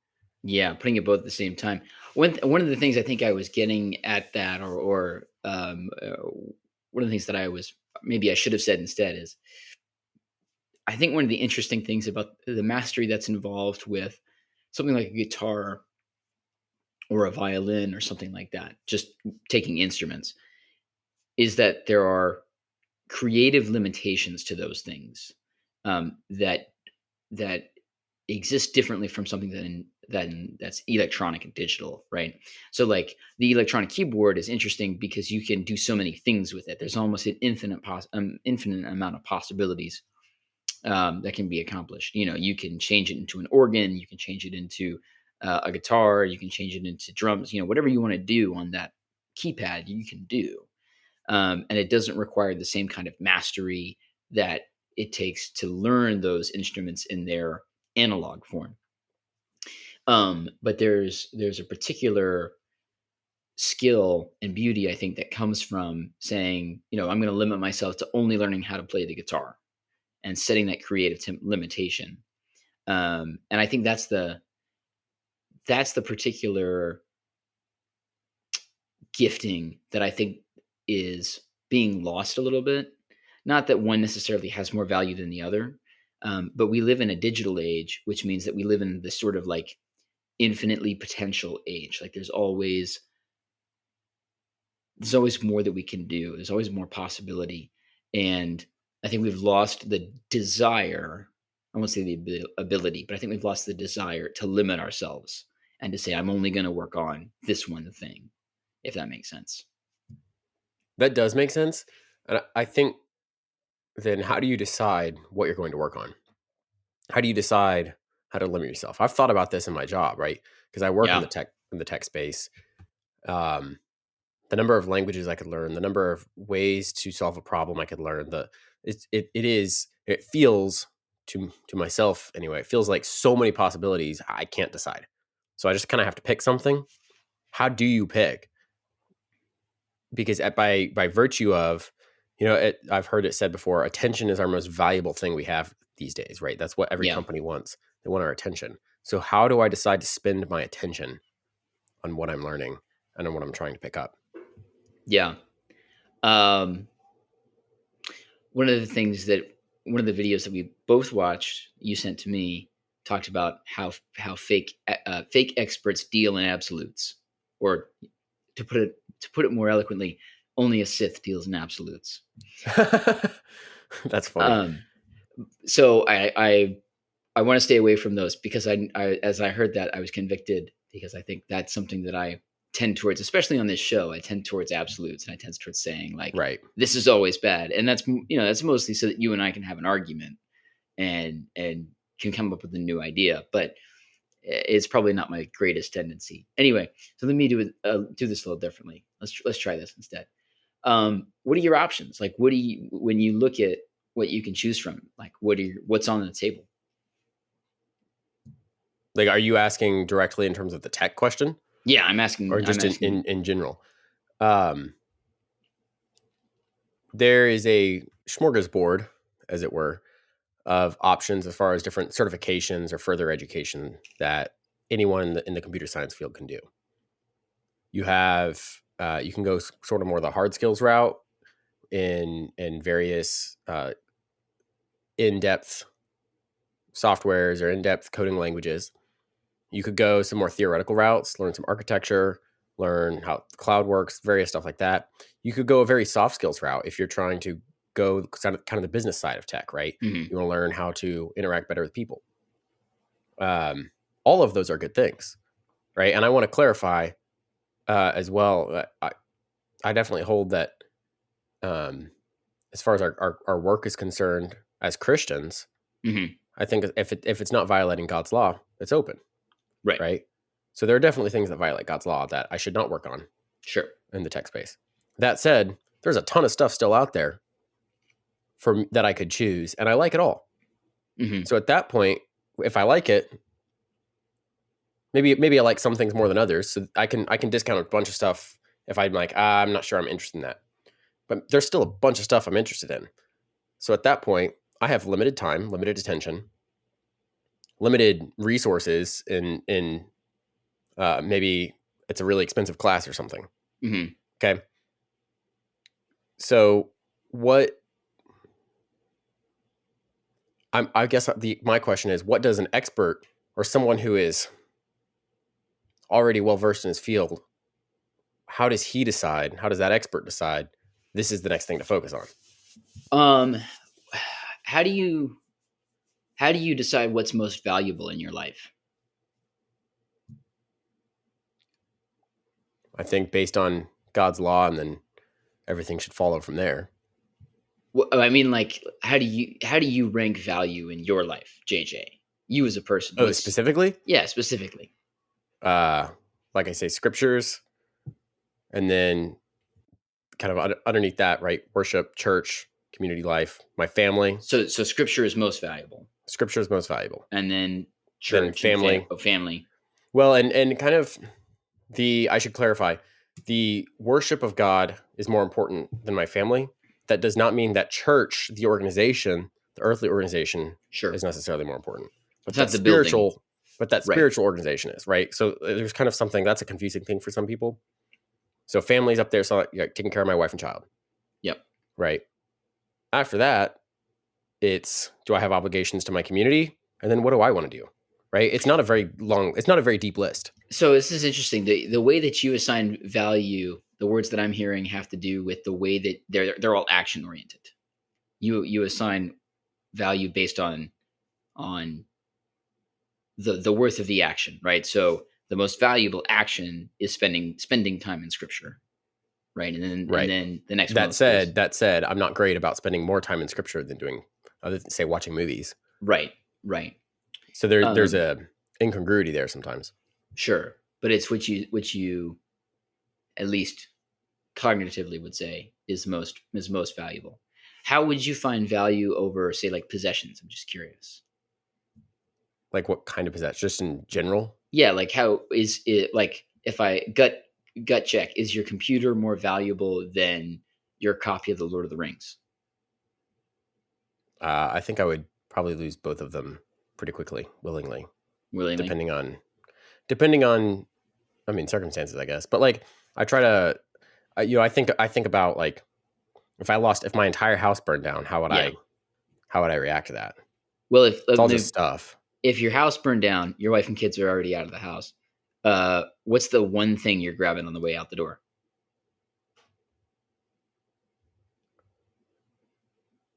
S2: Yeah, putting it both at the same time. One of the things I think I was getting at that, or one of the things that maybe I should have said instead is, I think one of the interesting things about the mastery that's involved with something like a guitar or a violin or something like that, just taking instruments, is that there are creative limitations to those things, that that exist differently from something than that's electronic and digital, right? So like the electronic keyboard is interesting because you can do so many things with it. There's almost an infinite amount of possibilities, that can be accomplished. You know, you can change it into an organ, you can change it into a guitar, you can change it into drums. You know, whatever you want to do on that keypad, you can do, and it doesn't require the same kind of mastery that it takes to learn those instruments in their analog form. But there's a particular skill and beauty, I think, that comes from saying, you know, I'm going to limit myself to only learning how to play the guitar and setting that creative limitation. And I think that's the particular gifting that I think is being lost a little bit. Not that one necessarily has more value than the other, but we live in a digital age, which means that we live in this sort of like infinitely potential age. Like there's always more that we can do. There's always more possibility, and I think we've lost the desire. I won't say the ability, but I think we've lost the desire to limit ourselves and to say, "I'm only going to work on this one thing," if that makes sense.
S1: That does make sense. And I think then how do you decide what you're going to work on? How do you decide how to limit yourself? I've thought about this in my job, right? Because I work
S2: Yeah,
S1: in the tech space. Um, the number of languages I could learn, the number of ways to solve a problem I could learn, it feels to myself anyway, it feels like so many possibilities I can't decide. So I just kind of have to pick something. How do you pick? Because by virtue of, I've heard it said before, attention is our most valuable thing we have these days, right? That's what every
S2: yeah,
S1: company wants. They want our attention. So how do I decide to spend my attention on what I'm learning and on what I'm trying to pick up?
S2: yeah. Um, one of the things that one of the videos that we both watched, you sent to me, talked about how fake experts deal in absolutes, or to put it more eloquently, only a Sith deals in absolutes.
S1: That's funny.
S2: Um, so I want to stay away from those because as I heard that, I was convicted, because I think that's something that I tend towards, especially on this show. I tend towards absolutes, and I tend towards saying like,
S1: Right.
S2: this is always bad, and that's mostly so that you and I can have an argument and can come up with a new idea. But it's probably not my greatest tendency. Anyway, so let me do this a little differently. Let's try this instead. What are your options? Like, when you look at what you can choose from, like what's on the table?
S1: Like, are you asking directly in terms of the tech question
S2: Yeah,
S1: or
S2: I'm
S1: just in,
S2: asking.
S1: in general? Um, there is a smorgasbord, as it were, of options as far as different certifications or further education that anyone in the computer science field can do. You have you can go sort of more the hard skills route in various in-depth softwares or in-depth coding languages. You could go some more theoretical routes, learn some architecture, learn how the cloud works, various stuff like that. You could go a very soft skills route if you're trying to go kind of the business side of tech, right?
S2: Mhm.
S1: You want to learn how to interact better with people. All of those are good things, right? And I want to clarify as well. I definitely hold that as far as our work is concerned as Christians,
S2: Mhm.
S1: I think if it's not violating God's law, it's open,
S2: Right.
S1: right? So there are definitely things that violate God's law that I should not work on
S2: Sure.
S1: in the tech space. That said, there's a ton of stuff still out there that I could choose, and I like it all.
S2: Mhm.
S1: So at that point, if I like it, maybe I like some things more than others. So I can discount a bunch of stuff if I'm like, I'm not sure I'm interested in that. But there's still a bunch of stuff I'm interested in. So at that point, I have limited time, limited attention, limited resources in maybe it's a really expensive class or something.
S2: Mhm.
S1: Okay. So what I guess my question is, what does an expert or someone who is already well versed in his field, how does he decide? How does that expert decide this is the next thing to focus on?
S2: Um, how do you decide what's most valuable in your life?
S1: I think based on God's law, and then everything should follow from there.
S2: I mean, like, how do you rank value in your life, JJ? You as a person.
S1: Oh, specifically?
S2: Yeah, specifically.
S1: Uh, like I say, scriptures, and then kind of underneath that, right? Worship, church, community life, my family.
S2: So scripture is most valuable,
S1: Scripture is most valuable.
S2: and then
S1: Then
S2: church and
S1: family.
S2: family.
S1: Well, and kind of I should clarify, the worship of God is more important than my family. That does not mean that church, the organization, the earthly organization,
S2: Sure,
S1: is necessarily more important. But
S2: it's not the building,
S1: that
S2: right?
S1: spiritual organization is, right. So there's kind of something that's a confusing thing for some people. So family's up there, so like taking care of my wife and child.
S2: Yep.
S1: Right. After that, it's, do I have obligations to my community? And then what do I want to do? Right. It's not a very deep list.
S2: So this is interesting. The way that you assign value, the words that I'm hearing have to do with the way that they're all action oriented. You assign value based on the worth of the action, right? So the most valuable action is spending time in scripture, right?
S1: Right.
S2: And then the next
S1: That
S2: most is
S1: said, I'm not great about spending more time in scripture than doing, other than say, watching movies.
S2: right.
S1: So there's a incongruity there sometimes.
S2: Sure, but it's which you at least cognitively would say is most valuable. How would you find value over, say, like possessions? I'm just curious.
S1: Like what kind of possession? Just in general?
S2: Yeah, like how is it, like, if I gut check, is your computer more valuable than your copy of the Lord of the Rings?
S1: I think I would probably lose both of them pretty quickly, willingly,
S2: Willingly?
S1: depending on depending on I mean, circumstances, I guess. But like, I try to, I think about like, if my entire house burned down,
S2: Yeah.
S1: how would I react to that?
S2: Well,
S1: It's all just stuff.
S2: if your house burned down, your wife and kids are already out of the house. What's the one thing you're grabbing on the way out the door?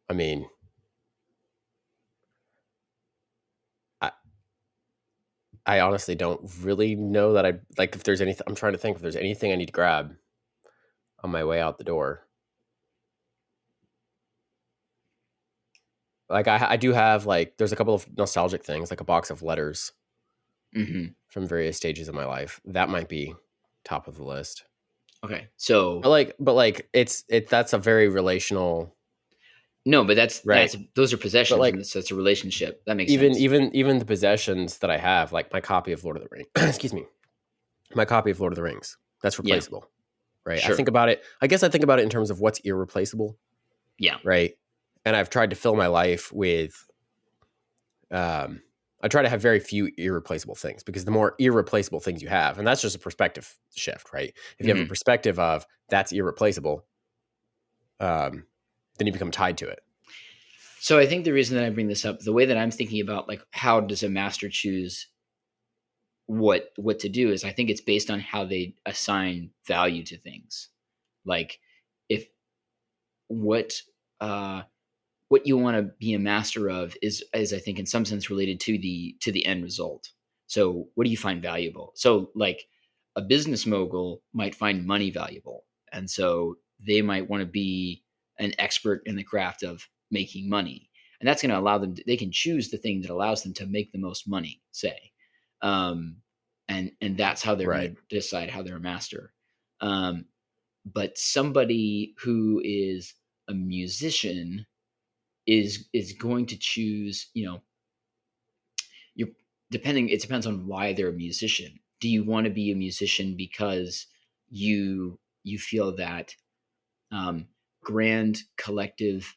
S1: I mean, I, I honestly don't really know that like, if there's anything, I'm trying to think if there's anything I need to grab on my way out the door. Like I do have, like, there's a couple of nostalgic things, like a box of letters
S2: Hmm.
S1: from various stages of my life. That might be top of the list.
S2: Okay, so
S1: But like that's a very relational,
S2: no, but
S1: right?
S2: those are
S1: But
S2: possessions, and
S1: like,
S2: that's a relationship. That makes sense.
S1: even the possessions that I have, like my copy of Lord of the Rings, excuse me, my copy of Lord of the Rings, that's
S2: Yeah,
S1: replaceable, right? I
S2: sure.
S1: think about it. I guess I think about it in terms of what's irreplaceable,
S2: Yeah.
S1: right? And I've tried to fill my life with, um, I try to have very few irreplaceable things, because the more irreplaceable things you have, and that's just a perspective shift, right? If you have a
S2: Hmm.
S1: perspective of that's irreplaceable, then you become tied to it.
S2: So I think the reason that I bring this up, the way that I'm thinking about, like, how does a master choose what to do, is I think it's based on how they assign value to things. Like, if what uh what you want to be a master of is I think in some sense related to the end result. So what do you find valuable? So, like, a business mogul might find money valuable, and so they might want to be an expert in the craft of making money, and that's going to allow them they can choose the thing that allows them to make the most money, say. um, and that's how they're going
S1: Right.
S2: to decide how they're a master. um, but somebody who is a musician is going to choose, you depending it depends on why they're a musician. Do you want to be a musician because you feel that um, grand collective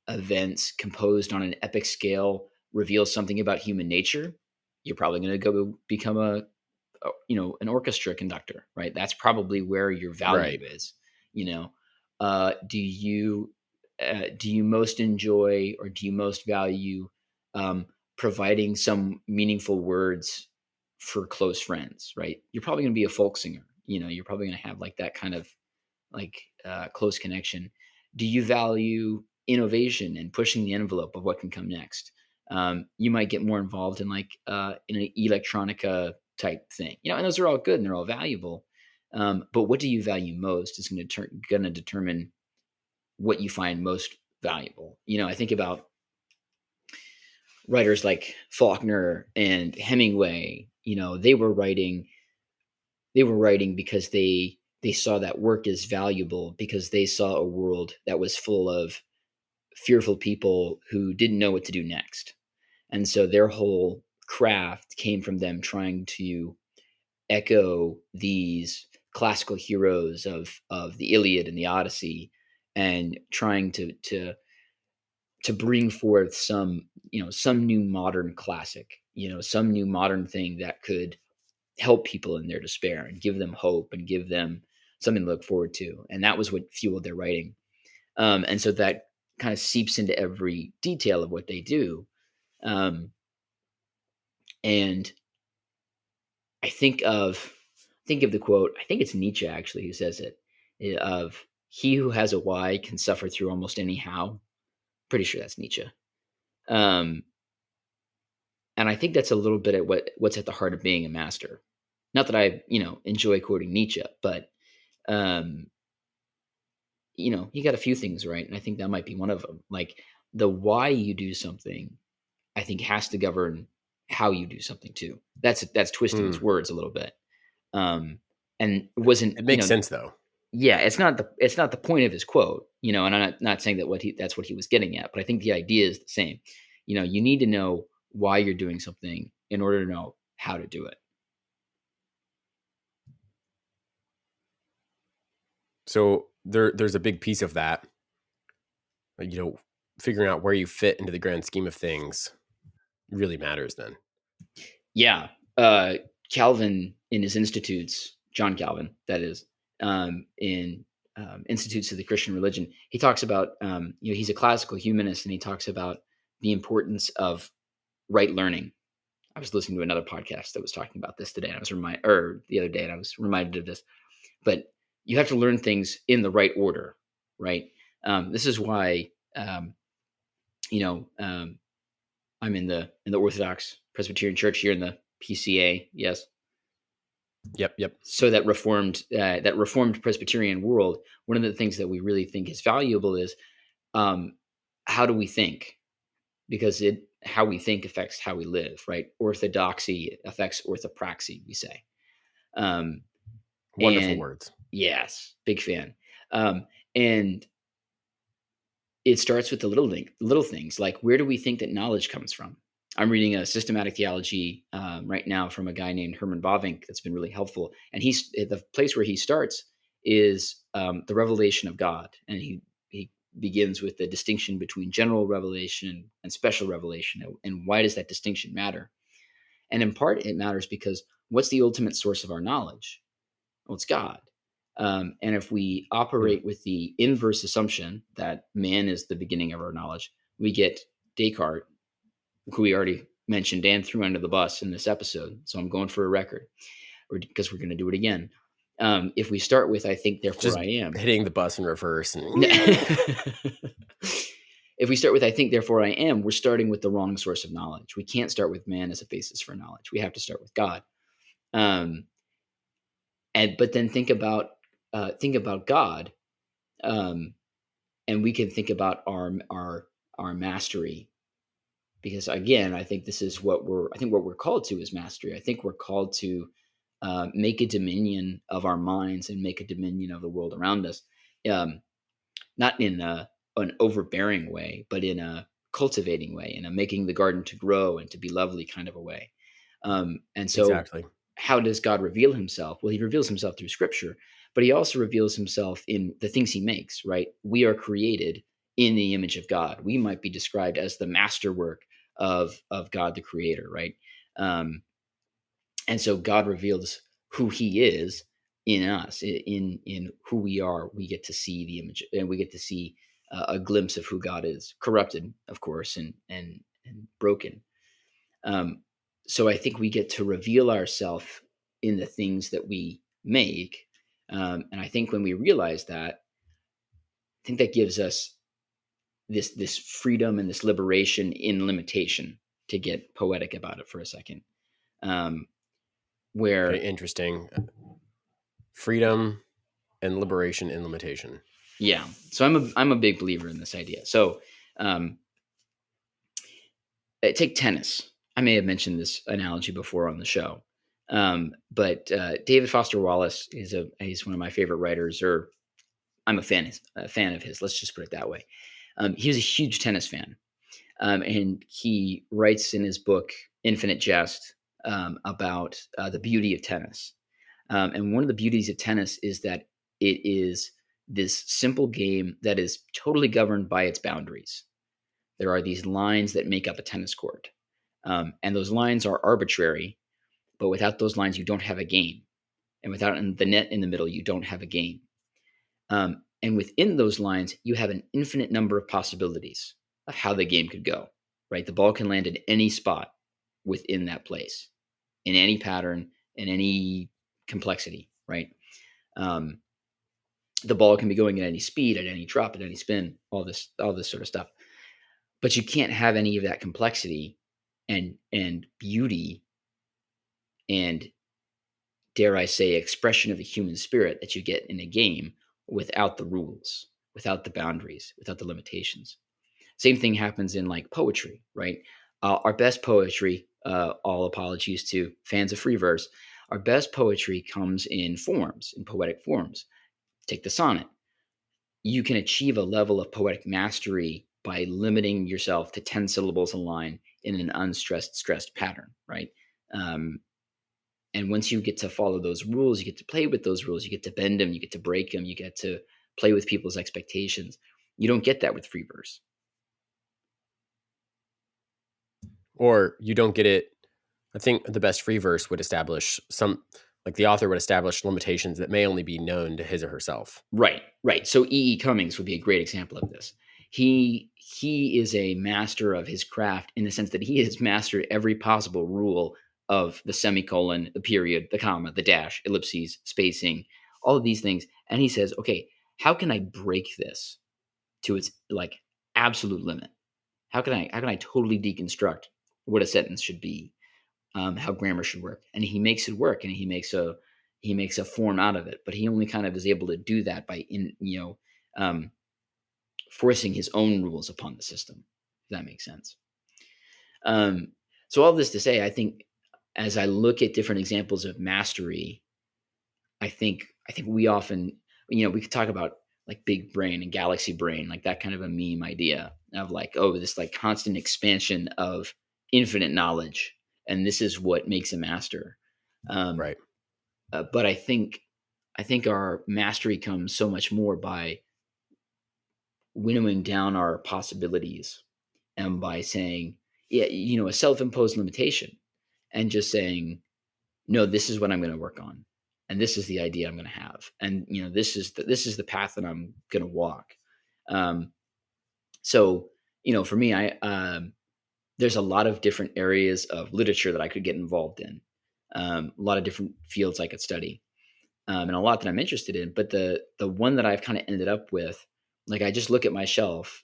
S2: events composed on an epic scale reveal something about human nature? You're probably going to go become an orchestra conductor, right? That's probably where your value
S1: Right.
S2: is. you know do you most enjoy, or do you most value, um, providing some meaningful words for close friends, right? You're probably going to be a folk singer. You're probably going to have like that kind of like close connection. Do you value innovation and pushing the envelope of what can come next? You might get more involved in like in an electronica type thing, and those are all good and they're all valuable. But what do you value most is going to determine what you find most valuable. I think about writers like Faulkner and Hemingway. They were writing because they saw that work is valuable because they saw a world that was full of fearful people who didn't know what to do next. And so their whole craft came from them trying to echo these classical heroes of the Iliad and the Odyssey, and trying to bring forth some new modern classic, some new modern thing that could help people in their despair and give them hope and give them something to look forward to. And that was what fueled their writing. And so that kind of seeps into every detail of what they do. Um, and I think of the quote. I think it's Nietzsche actually who says it. Of he who has a why can suffer through almost any how. Pretty sure that's Nietzsche. Um, and I think that's a little bit at what's at the heart of being a master. Not that I enjoy quoting Nietzsche, but um, he got a few things right, and I think that might be one of them. Like the why you do something, I think has to govern how you do something too. That's twisting his
S1: Hmm.
S2: words a little bit. And it wasn't,
S1: It makes sense though.
S2: yeah, it's not the point of his quote, and I'm not saying that's what he was getting at, but I think the idea is the same. You need to know why you're doing something in order to know how to do it.
S1: So there's a big piece of that, figuring out where you fit into the grand scheme of things really matters then.
S2: Yeah. Calvin in his Institutes, John Calvin, that is, in Institutes of the Christian Religion, he talks about, he's a classical humanist, and he talks about the importance of right learning. I was listening to another podcast that was talking about this today, and I was the other day, and I was reminded of this. But you have to learn things in the right order, right? This is why, you know, um, I'm in the Orthodox Presbyterian Church here in the PCA. Yes.
S1: Yep.
S2: So that Reformed Presbyterian world, one of the things that we really think is valuable is, um, how do we think? Because how we think affects how we live, right? Orthodoxy affects orthopraxy, we say. Um,
S1: Wonderful
S2: and
S1: words.
S2: yes, big fan. And it starts with the little things, like where do we think that knowledge comes from? I'm reading a systematic theology right now from a guy named Herman Bavinck that's been really helpful. And the place where he starts is the revelation of God, and he begins with the distinction between general revelation and special revelation, and why does that distinction matter? And in part, it matters because what's the ultimate source of our knowledge? Well, it's God. And if we
S1: Hmm.
S2: operate with the inverse assumption that man is the beginning of our knowledge, we get Descartes, who we already mentioned and threw under the bus in this episode. So I'm going for a record, because we're going to do it again. If we start with "I think, therefore
S1: Just
S2: I am,"
S1: hitting the bus in reverse and
S2: if we start with "I think, therefore I am," we're starting with the wrong source of knowledge. We can't start with man as a basis for knowledge. We have to start with God. Um, but then think about God, um, and we can think about our mastery, because again, I think this is what we're called to is mastery. I think we're called to make a dominion of our minds and make a dominion of the world around us, um, not in an overbearing way, but in a cultivating way, in a making the garden to grow and to be lovely kind of a way. And so,
S1: exactly.
S2: how does God reveal himself? Well, he reveals himself through scripture, but he also reveals himself in the things he makes, right? We are created in the image of God. We might be described as the masterwork of God the creator, right? Um, and so God reveals who he is in us, in who we are. We get to see the image, and we get to see a glimpse of who God is, corrupted, of course, and broken. Um, So I think we get to reveal ourselves in the things that we make. And I think when we realize that, I think that gives us this freedom and this liberation in limitation, to get poetic about it for a second. Um,
S1: Okay,
S2: where
S1: interesting. Freedom and liberation in limitation.
S2: Yeah, so I'm a big believer in this idea. So um, take tennis. I may have mentioned this analogy before on the show, but David Foster Wallace he's one of my favorite writers, or I'm a fan of his. Let's just put it that way. He was a huge tennis fan, and he writes in his book Infinite Jest about the beauty of tennis. And one of the beauties of tennis is that it is this simple game that is totally governed by its boundaries. There are these lines that make up a tennis court, and those lines are arbitrary. But without those lines, you don't have a game, and without the net in the middle, you don't have a game. And within those lines, you have an infinite number of possibilities of how the game could go. Right, the ball can land in any spot within that place, in any pattern, in any complexity. Right, um, the ball can be going at any speed, at any drop, at any spin, all this sort of stuff. But you can't have any of that complexity and beauty and, dare I say, expression of the human spirit that you get in a game without the rules, without the boundaries, without the limitations. Same thing happens in like poetry, right? Our best poetry, all apologies to fans of free verse, our best poetry comes in forms, in poetic forms. Take the sonnet. You can achieve a level of poetic mastery by limiting yourself to 10 syllables a line in an unstressed, stressed pattern, right? Um, and once you get to follow those rules, you get to play with those rules, you get to bend them, you get to break them, you get to play with people's expectations. You don't get that with free verse.
S1: Or you don't get it. I think the best free verse would establish some, like the author would establish limitations that may only be known to his or herself.
S2: Right, right. So E. E. Cummings would be a great example of this. He is a master of his craft in the sense that he has mastered every possible rule of the semicolon, the period, the comma, the dash, ellipses, spacing, all of these things. And he says, okay, how can I break this to its like absolute limit? How can I totally deconstruct what a sentence should be, how grammar should work, and he makes it work, and he makes a form out of it. But he only kind of is able to do that by um, forcing his own rules upon the system. If that makes sense. Um, so all this to say, I think as I look at different examples of mastery, I think we often, we could talk about like big brain and galaxy brain, like that kind of a meme idea of like, oh, this like constant expansion of infinite knowledge, and this is what makes a master. Um,
S1: Right.
S2: but I think our mastery comes so much more by winnowing down our possibilities, and by saying, yeah, a self-imposed limitation, and just saying, no, this is what I'm going to work on, and this is the idea I'm going to have, and this is the path that I'm going to walk. Um, so for me, I there's a lot of different areas of literature that I could get involved in, a lot of different fields I could study, and a lot that I'm interested in. But the one that I've kind of ended up with, like I just look at my shelf.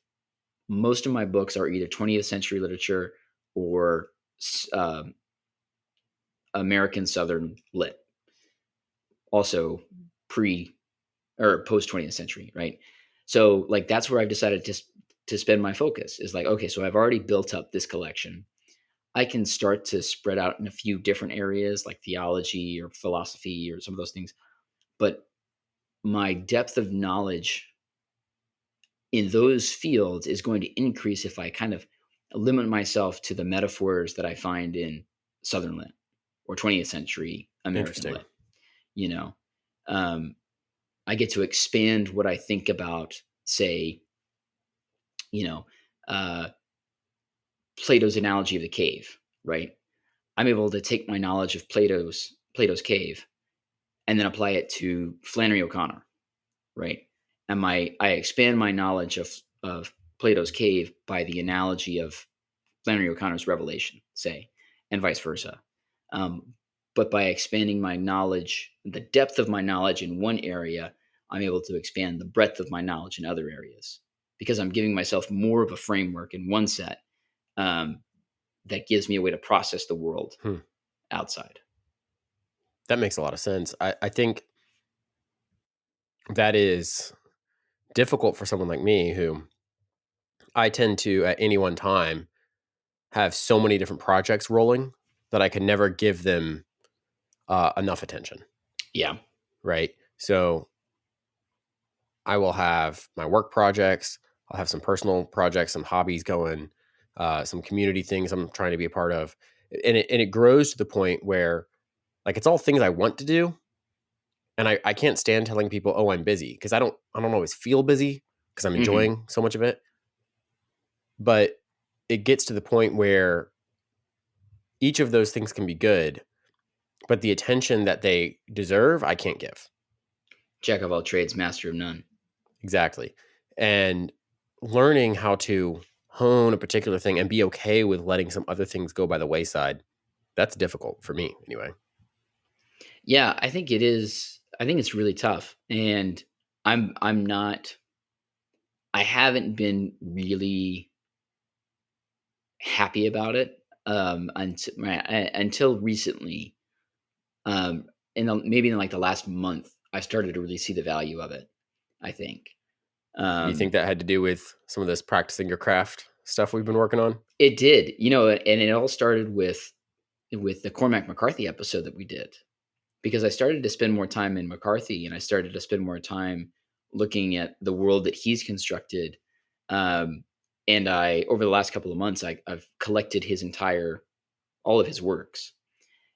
S2: Most of my books are either 20th century literature or um, American Southern lit, also pre or post 20th century, right? So like that's where I've decided to spend my focus, is like, okay, so I've already built up this collection. I can start to spread out in a few different areas like theology or philosophy or some of those things. But my depth of knowledge in those fields is going to increase if I kind of limit myself to the metaphors that I find in Southern lit or 20th century American
S1: Interesting.
S2: lit. You know, um, I get to expand what I think about, say, you know, uh, Plato's analogy of the cave, right? I'm able to take my knowledge of Plato's cave and then apply it to Flannery O'Connor, right? And I expand my knowledge of Plato's cave by the analogy of Flannery O'Connor's Revelation, say, and vice versa. But by expanding my knowledge, the depth of my knowledge in one area, I'm able to expand the breadth of my knowledge in other areas because I'm giving myself more of a framework in one set, um, that gives me a way to process the world
S1: Hmm.
S2: outside.
S1: That makes a lot of sense. I think that is difficult for someone like me who I tend to, at any one time, have so many different projects rolling that I can never give them enough attention,
S2: Yeah.
S1: right? So I will have my work projects, I'll have some personal projects, some hobbies going, some community things I'm trying to be a part of, and it grows to the point where like it's all things I want to do, and I can't stand telling people, oh, I'm busy, because I don't always feel busy because I'm
S2: Hmm.
S1: enjoying so much of it, but it gets to the point where each of those things can be good, but the attention that they deserve, I can't give.
S2: Jack of all trades, master of none.
S1: Exactly. And learning how to hone a particular thing and be okay with letting some other things go by the wayside, that's difficult for me anyway.
S2: Yeah, I think it is. I think it's really tough, and I'm not. I haven't been really happy about it until recently. Um, maybe in like the last month, I started to really see the value of it. I think.
S1: Do you think
S2: Um,
S1: that had to do with some of this practicing your craft stuff we've been working on?
S2: it did, and it all started with the Cormac McCarthy episode that we did, because I started to spend more time in McCarthy, and I started to spend more time looking at the world that he's constructed. Um, and I, over the last couple of months, I've collected all of his works.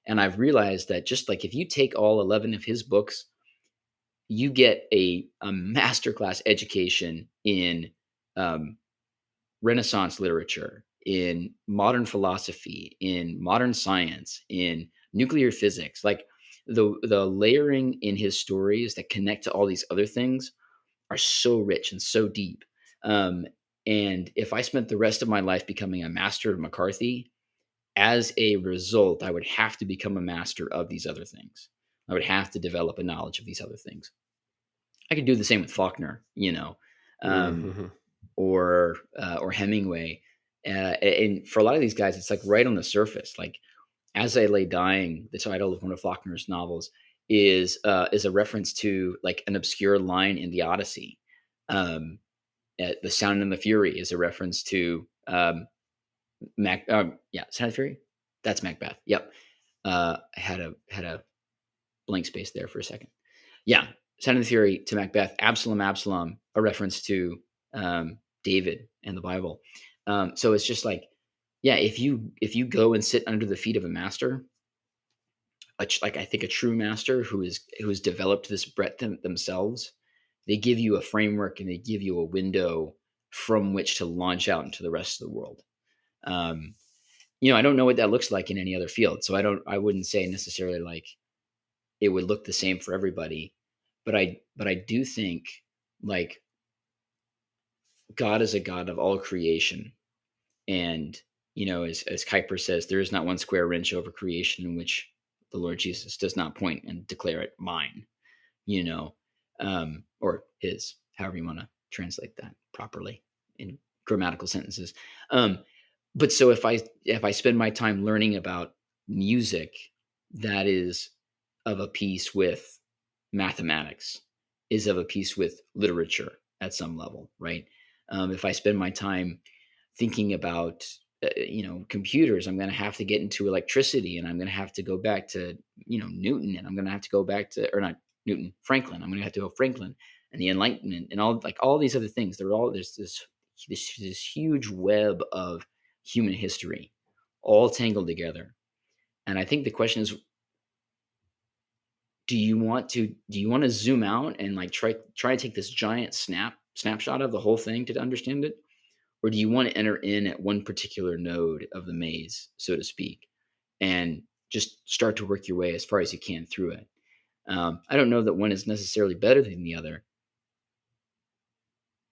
S2: And I've realized that just like if you take all 11 of his books, you get a masterclass education in um, Renaissance literature, in modern philosophy, in modern science, in nuclear physics. Like the layering in his stories that connect to all these other things are so rich and so deep. Um, and if I spent the rest of my life becoming a master of McCarthy, as a result, I would have to become a master of these other things. I would have to develop a knowledge of these other things. I could do the same with Faulkner, um,
S1: Mm-hmm.
S2: or Hemingway. And for a lot of these guys, it's like right on the surface. Like "As I Lay Dying," the title of one of Faulkner's novels, is a reference to like an obscure line in the Odyssey. Um, "The Sound and the Fury" is a reference to Sound and Fury. That's Macbeth. Yep. I had a blank space there for a second. Yeah, Sound and the Fury to Macbeth. Absalom, a reference to David and the Bible. So it's just like, yeah, if you go and sit under the feet of a master, like I think a true master who has developed this breadth themselves, they give you a framework and they give you a window from which to launch out into the rest of the world. Um, I don't know what that looks like in any other field, so I wouldn't say necessarily like it would look the same for everybody, but I do think like God is a God of all creation, and as Kuyper says, there is not one square inch over creation in which the Lord Jesus does not point and declare it mine. Or his, however you want to translate that properly in grammatical sentences. Um, but so if I spend my time learning about music that is of a piece with mathematics, is of a piece with literature at some level, right? If I spend my time thinking about computers, I'm going to have to get into electricity, and I'm going to have to go back to Newton, and I'm going to have to go back to, or not Newton, Franklin. I'm going to have to go Franklin and the Enlightenment and all these other things. There's this huge web of human history all tangled together. And I think the question is, do you want to zoom out and like try to take this giant snapshot of the whole thing to understand it, or do you want to enter in at one particular node of the maze, so to speak, and just start to work your way as far as you can through it? I don't know that one is necessarily better than the other.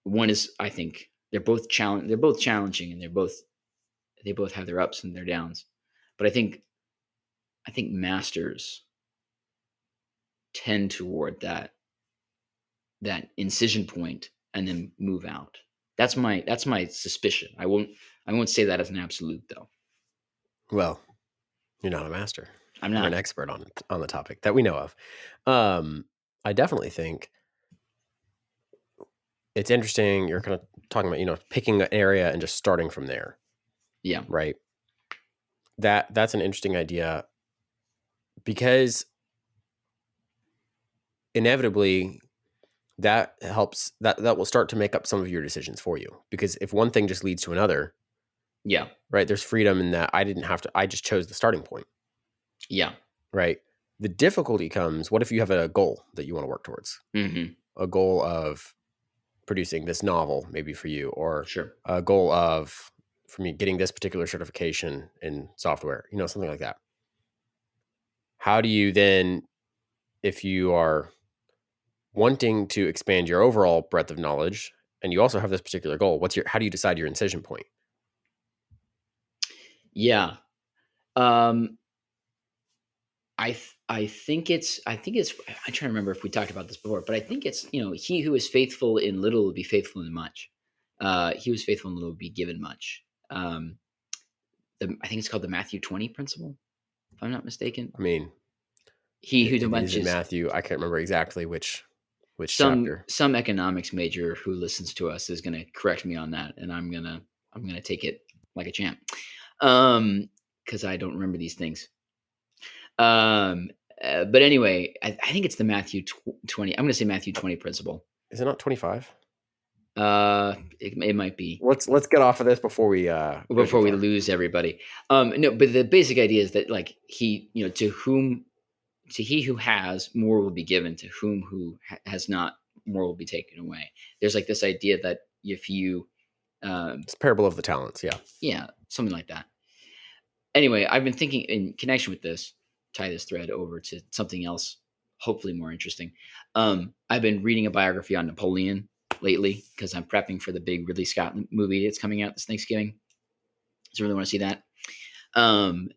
S2: One is, I think, they're both challenging, and they both have their ups and their downs. But I think masters tend toward that incision point and then move out. That's my suspicion. I won't say that as an absolute though.
S1: Well, you're not a master.
S2: I'm
S1: You're an
S2: not.
S1: expert on the topic that we know of. I definitely think it's interesting. You're kind of talking about, picking an area and just starting from there,
S2: Yeah.
S1: right? That's an interesting idea because inevitably that helps that will start to make up some of your decisions for you. Because if one thing just leads to another,
S2: Yeah.
S1: right? There's freedom in that I just chose the starting point,
S2: Yeah.
S1: right? The difficulty comes, what if you have a goal that you want to work towards?
S2: Mm-hmm.
S1: A goal of producing this novel, maybe for you, or
S2: Sure.
S1: a goal of, for me, getting this particular certification in software, something like that. How do you then, if you are wanting to expand your overall breadth of knowledge and you also have this particular goal, how do you decide your incision point?
S2: Yeah. Um, I think it's I'm trying to remember if we talked about this before, but I think it's he who is faithful in little will be faithful in much. He who is faithful in little will be given much. I think it's called the Matthew 20 principle, if I'm not mistaken.
S1: I mean,
S2: He who
S1: it is
S2: much
S1: in
S2: is
S1: Matthew. I can't remember exactly which
S2: some
S1: chapter.
S2: some economics major who listens to us is going to correct me on that, and I'm gonna take it like a champ, because I don't remember these things. Um, but anyway, I think it's the Matthew 20. I'm going to say Matthew 20 principle.
S1: Is it not 25?
S2: It might be
S1: Let's get off of this before we go too
S2: before we
S1: far.
S2: lose everybody. No, but the basic idea is that like to he who has more will be given, to whom who has not more will be taken away. There's like this idea that if you,
S1: It's parable of the talents. Yeah.
S2: yeah, something like that. Anyway, I've been thinking in connection with this, tie this thread over to something else, hopefully more interesting. I've been reading a biography on Napoleon lately because I'm prepping for the big Ridley Scott movie that's coming out this Thanksgiving. So I really want to see that. Um,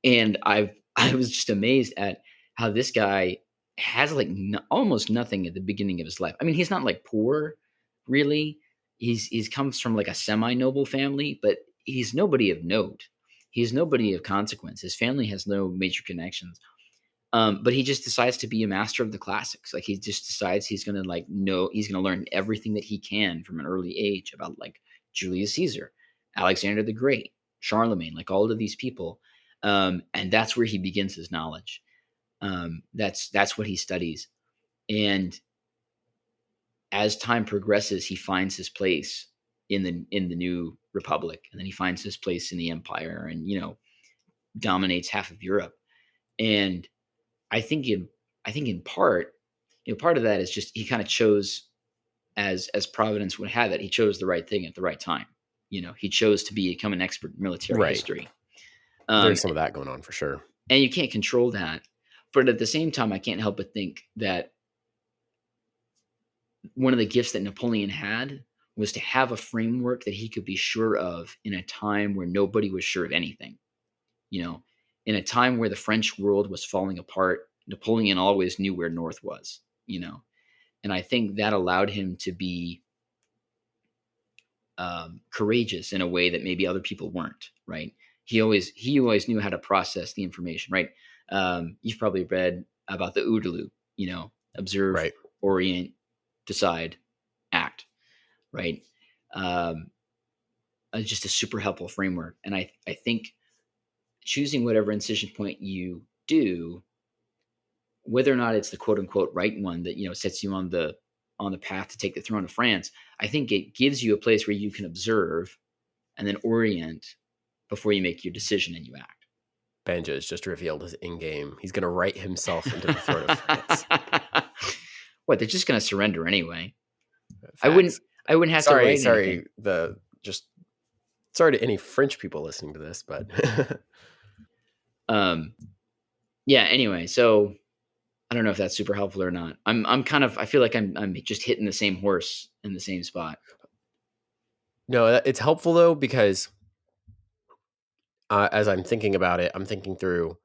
S2: and I was just amazed at how this guy has like almost nothing at the beginning of his life. I mean, he's not like poor, really. He's comes from like a semi noble family, but he's nobody of note. He's nobody of consequence. His family has no major connections. But he just decides to be a master of the classics. Like he just decides he's gonna he's gonna learn everything that he can from an early age about like Julius Caesar, Alexander the Great, Charlemagne, like all of these people. And that's where he begins his knowledge. That's what he studies. And as time progresses, he finds his place in the new republic, and then he finds his place in the empire, and dominates half of Europe. And I think in part, part of that is just he kind of chose, as Providence would have it, he chose the right thing at the right time. He chose to become an expert in military
S1: Right.
S2: history.
S1: There's some of that going on for sure.
S2: And you can't control that. But at the same time, I can't help but think that one of the gifts that Napoleon had was to have a framework that he could be sure of in a time where nobody was sure of anything. In a time where the French world was falling apart, Napoleon always knew where north was, and I think that allowed him to be courageous in a way that maybe other people weren't. Right? He always knew how to process the information. Right? You've probably read about the OODA loop. Observe,
S1: Right.
S2: orient, decide, act. Right? Um, just a super helpful framework, and I think choosing whatever incision point you do, whether or not it's the quote unquote right one that sets you on the path to take the throne of France, I think it gives you a place where you can observe and then orient before you make your decision and you act.
S1: Banjo has just revealed his in-game. He's going to write himself into the throne of France.
S2: What? They're just going to surrender anyway.
S1: Facts.
S2: I wouldn't have to write anything.
S1: Sorry to any French people listening to this, but
S2: Yeah. Anyway, so I don't know if that's super helpful or not. I feel like I'm just hitting the same horse in the same spot.
S1: no, it's helpful though, because as I'm thinking about it, I'm thinking through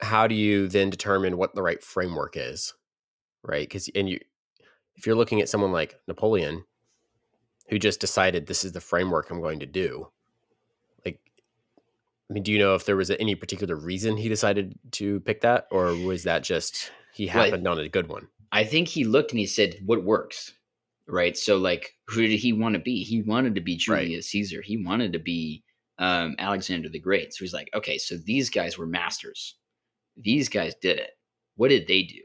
S1: how do you then determine what the right framework is, right? Because if you're looking at someone like Napoleon, who just decided this is the framework I'm going to do, like, I mean, do you know if there was any particular reason he decided to pick that, or was that just he
S2: Well,
S1: happened on a good one?
S2: I think he looked and he said, "What works?" Right. So, like, who did he want to be? He wanted to be
S1: Right,
S2: Julius Caesar. He wanted to be Alexander the Great. So he's like, okay, so these guys were masters. These guys did it. What did they do?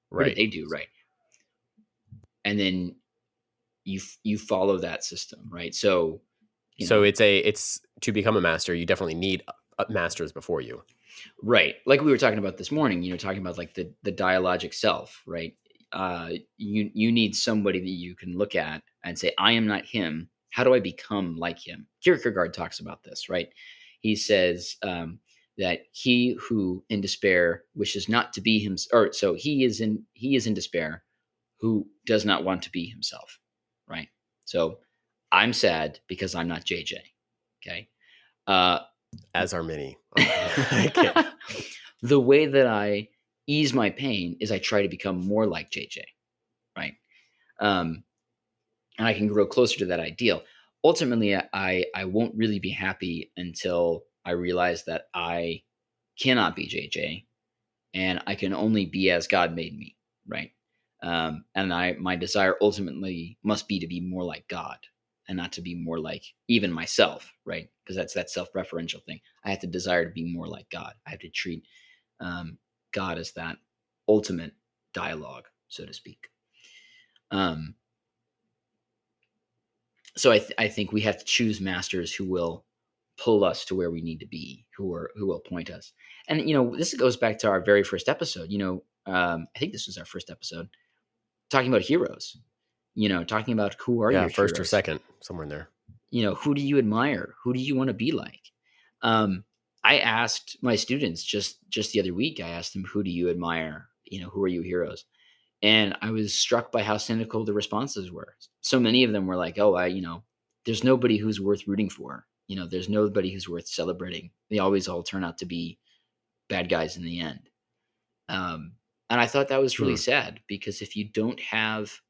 S2: What did
S1: right.
S2: they do right? And then you follow that system, right? So, you
S1: So
S2: know,
S1: it's to become a master, you definitely need masters before you.
S2: right. Like we were talking about this morning, talking about like the dialogic self, right? You need somebody that you can look at and say, I am not him. How do I become like him? Kierkegaard talks about this, right? He says that he who in despair wishes not to be him, or so he is in despair, who does not want to be himself, right? So I'm sad because I'm not JJ. Okay. Uh,
S1: As are many. I can't.
S2: the way that I ease my pain is I try to become more like JJ, right? Um, and I can grow closer to that ideal. Ultimately, I won't really be happy until I realize that I cannot be JJ and I can only be as God made me, right? And my desire ultimately must be to be more like God and not to be more like even myself, right? Because that's that self-referential thing. I have to desire to be more like God. I have to treat um, God as that ultimate dialogue, so to speak. Um, so I think we have to choose masters who will pull us to where we need to be, who will point us. And this goes back to our very first episode. I think this was our first episode talking about heroes. Talking about who are
S1: Yeah,
S2: your
S1: first or
S2: heroes.
S1: second, somewhere in there.
S2: Who do you admire? Who do you want to be like? I asked my students just the other week. I asked them, who do you admire? Who are you heroes? And I was struck by how cynical the responses were. So many of them were like, "Oh, there's nobody who's worth rooting for. There's nobody who's worth celebrating. They always all turn out to be bad guys in the end." Um, and I thought that was really
S1: Hmm.
S2: sad because if you don't have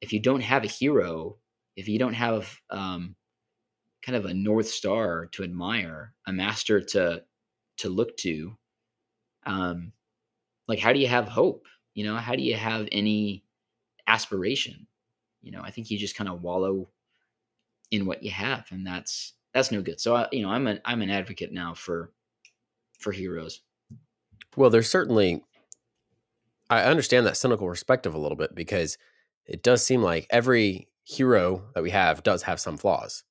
S2: a hero, if you don't have kind of a north star to admire, a master to look to, um, like how do you have hope? How do you have any aspiration? I think you just kind of wallow in what you have, and that's no good. So I'm an advocate now for heroes.
S1: Well, there's certainly, I understand that cynical perspective a little bit because it does seem like every hero that we have does have some flaws.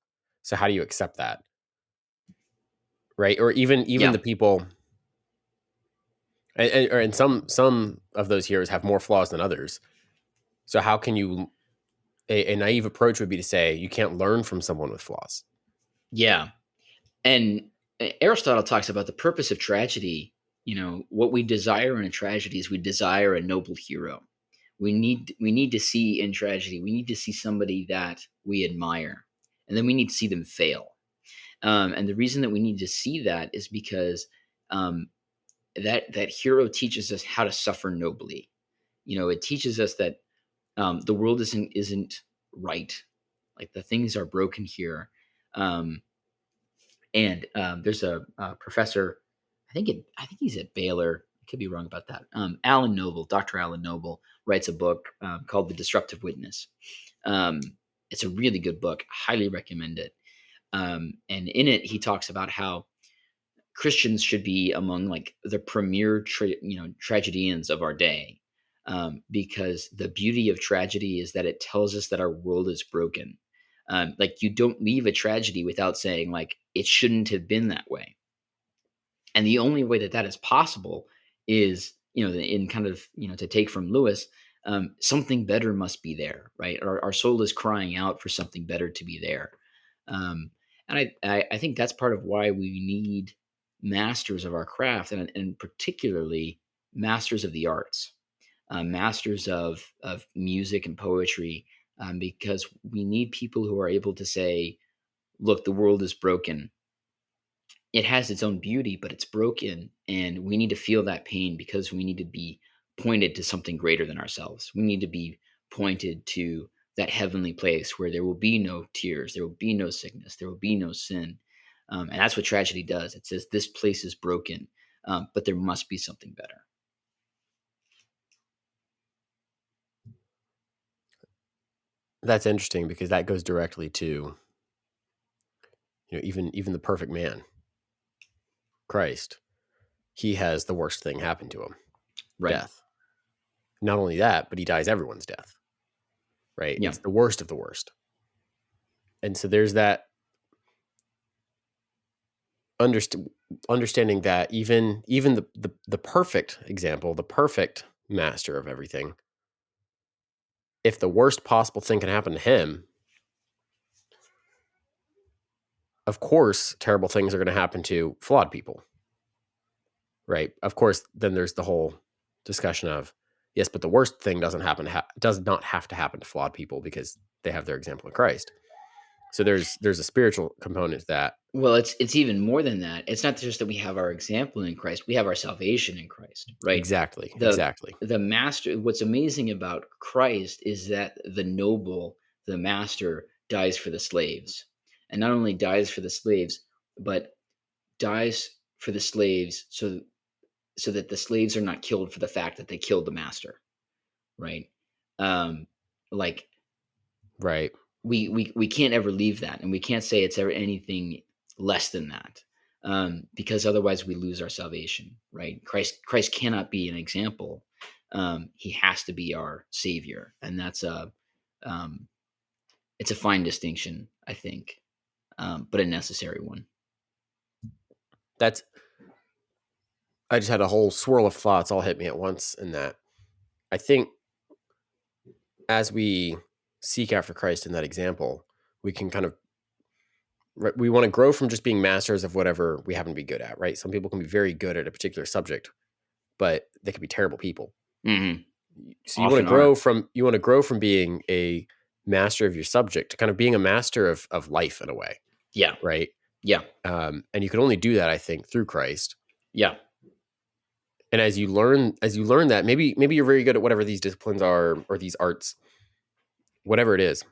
S1: So how do you accept that? Right? Or even
S2: Yeah,
S1: the people, and some of those heroes have more flaws than others. So how can you, a naive approach would be to say you can't learn from someone with flaws.
S2: yeah. And Aristotle talks about the purpose of tragedy. What we desire in a tragedy is we desire a noble hero. We need to see in tragedy. We need to see somebody that we admire, and then we need to see them fail. And the reason that we need to see that is because um, that hero teaches us how to suffer nobly. It teaches us that the world isn't right. Like the things are broken here. Um, and there's a professor. I think he's at Baylor. I could be wrong about that. Alan Noble, Dr. Alan Noble, writes a book called The Disruptive Witness. Um, it's a really good book. Highly recommend it. And in it, he talks about how Christians should be among like the premier tragedians of our day, because the beauty of tragedy is that it tells us that our world is broken. Like you don't leave a tragedy without saying like it shouldn't have been that way, and the only way that that is possible is in kind of to take from Lewis, something better must be there, right? Our soul is crying out for something better to be there. um, and I think that's part of why we need masters of our craft, and particularly masters of the arts, masters of music and poetry, because we need people who are able to say, look, the world is broken. it has its own beauty, but it's broken, and we need to feel that pain because we need to be pointed to something greater than ourselves. We need to be pointed to that heavenly place where there will be no tears, there will be no sickness, there will be no sin. And that's what tragedy does. It says this place is broken, but there must be something better.
S1: That's interesting because that goes directly to, even the perfect man, Christ. He has the worst thing happen to him,
S2: Right.
S1: death. Not only that, but he dies everyone's death, right?
S2: Yeah.
S1: It's the worst of the worst. And so there's that understanding that even the perfect example, the perfect master of everything, if the worst possible thing can happen to him, of course, terrible things are going to happen to flawed people, right? Of course, then there's the whole discussion of, yes, but the worst thing does not have to happen to flawed people because they have their example in Christ. So there's a spiritual component to that.
S2: Well, it's even more than that. It's not just that we have our example in Christ, we have our salvation in Christ, right?
S1: Exactly.
S2: The
S1: Exactly.
S2: the master what's amazing about Christ is that the noble, the master dies for the slaves. And not only dies for the slaves, but dies for the slaves so that the slaves are not killed for the fact that they killed the master, right? Um like
S1: Right.
S2: we can't ever leave that, and we can't say it's ever anything less than that, because otherwise we lose our salvation, right? Christ cannot be an example. He has to be our savior, and that's a um, it's a fine distinction, I think, but a necessary one.
S1: That's I just had a whole swirl of thoughts all hit me at once in that. I think as we seek after Christ in that example, we can kind of we want to grow from just being masters of whatever we happen to be good at, right? Some people can be very good at a particular subject, but they could be terrible people.
S2: Hmm.
S1: So
S2: Often are.
S1: you want to grow from being a master of your subject to kind of being a master of life in a way,
S2: Yeah,
S1: right?
S2: yeah,
S1: And you can only do that, I think, through Christ.
S2: yeah,
S1: And as you learn that, maybe you're very good at whatever these disciplines are or these arts, whatever it is.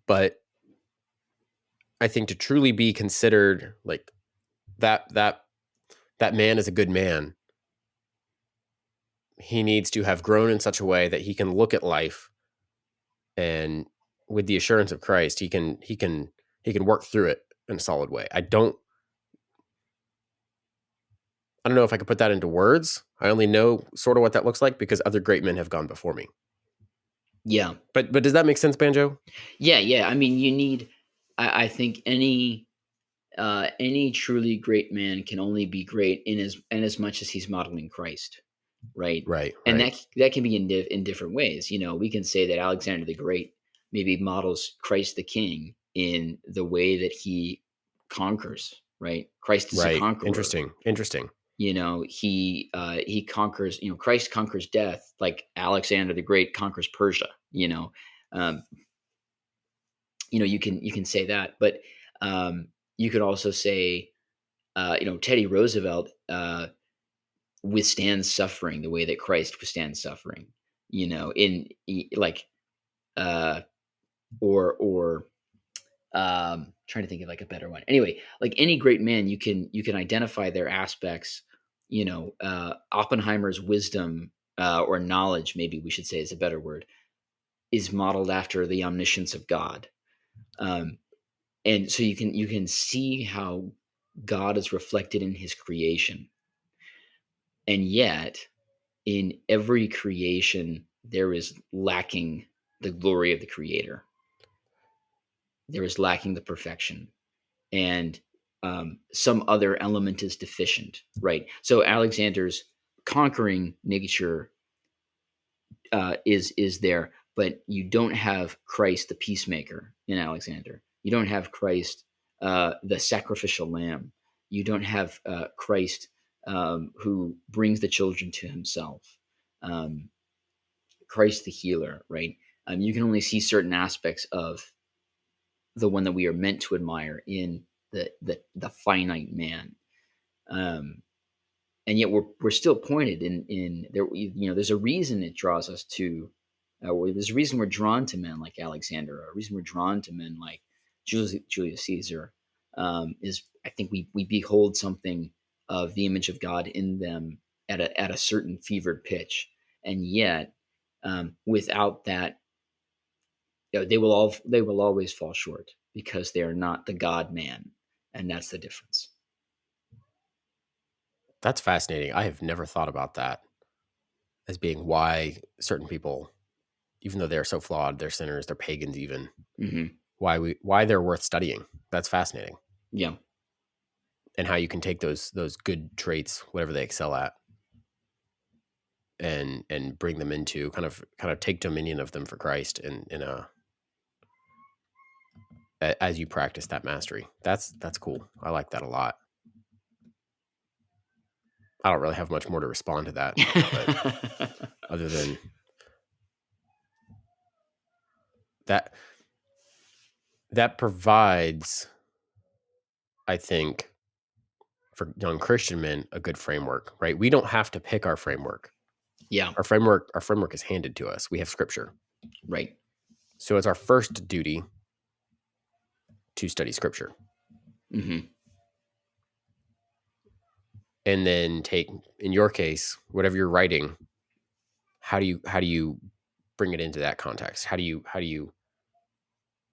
S1: But I think to truly be considered like that man is a good man, he needs to have grown in such a way that he can look at life and with the assurance of Christ, he can work through it in a solid way. I don't know if I could put that into words. I only know sort of what that looks like because other great men have gone before me.
S2: yeah,
S1: But does that make sense, Banjo?
S2: yeah, yeah. I mean, you need. I think any truly great man can only be great in as much as he's modeling Christ, right?
S1: Right,
S2: And
S1: right,
S2: that can be in different ways. You know, we can say that Alexander the Great maybe models Christ the King in the way that he conquers, right? Christ is a
S1: right.
S2: conqueror.
S1: Interesting.
S2: You know, he conquers. You know, Christ conquers death like Alexander the Great conquers Persia. Um, you can say that, but you could also say Teddy Roosevelt withstands suffering the way that Christ withstands suffering. Like uh, or trying to think of like a better one. Anyway, like any great man, you can identify their aspects. Oppenheimer's wisdom or knowledge, maybe we should say is a better word, is modeled after the omniscience of God. Um, and so you can see how God is reflected in His creation, and yet in every creation there is lacking the glory of the creator, there is lacking the perfection, and some other element is deficient, right? So Alexander's conquering nature is there, but you don't have Christ the peacemaker in Alexander. You don't have Christ the sacrificial lamb. You don't have Christ who brings the children to himself. um, Christ the healer, right? You can only see certain aspects of the one that we are meant to admire in the finite man. Um, and yet we're still pointed in there. There's a reason it draws us to. There's a reason we're drawn to men like Alexander. A reason we're drawn to men like Julius Caesar. Is I think we behold something of the image of God in them at a certain fevered pitch, and yet without that, they will always fall short because they are not the God man, and that's the difference.
S1: That's fascinating. I have never thought about that as being why certain people, even though they're so flawed, they're sinners, they're pagans even,
S2: Hmm.
S1: why they're worth studying. That's fascinating.
S2: Yeah.
S1: And how you can take those good traits, whatever they excel at, and bring them into kind of take dominion of them for Christ as you practice that mastery. That's cool. I like that a lot. I don't really have much more to respond to that, but other than that provides, I think, for young Christian men, a good framework, right? We don't have to pick our framework.
S2: Yeah.
S1: Our framework is handed to us. We have scripture.
S2: Right.
S1: So it's our first duty to study scripture.
S2: Hmm.
S1: And then take, in your case, whatever you're writing, how do you bring it into that context? How do you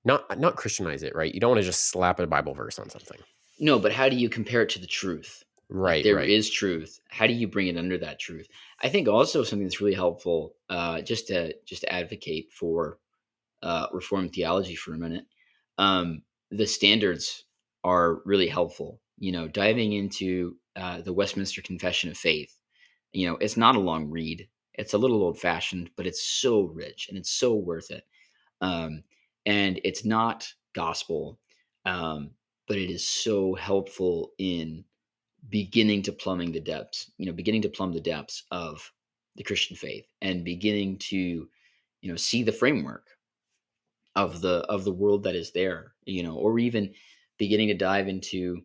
S1: not Christianize it, right? You don't want to just slap a Bible verse on something.
S2: No, but how do you compare it to the truth? Like
S1: Right,
S2: there
S1: right.
S2: is truth. How do you bring it under that truth? I think also something that's really helpful, just to advocate for Reformed theology for a minute. The standards are really helpful. Diving into the Westminster Confession of Faith. It's not a long read. It's a little old fashioned, but it's so rich and it's so worth it. Um, and it's not gospel, um, but it is so helpful in beginning to plumb the depths of the Christian faith and beginning to, see the framework of the world that is there, or even beginning to dive into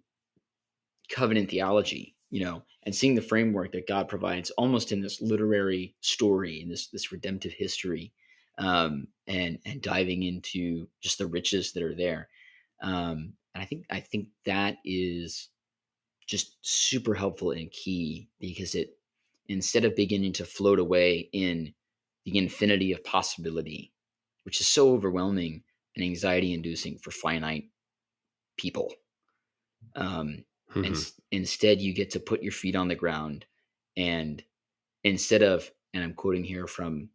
S2: covenant theology, and seeing the framework that God provides almost in this literary story, in this redemptive history, and diving into just the riches that are there. And I think that is just super helpful and key because it, instead of beginning to float away in the infinity of possibility, which is so overwhelming and anxiety inducing for finite people. And
S1: Mm-hmm.
S2: instead, you get to put your feet on the ground, and instead of, and I'm quoting here from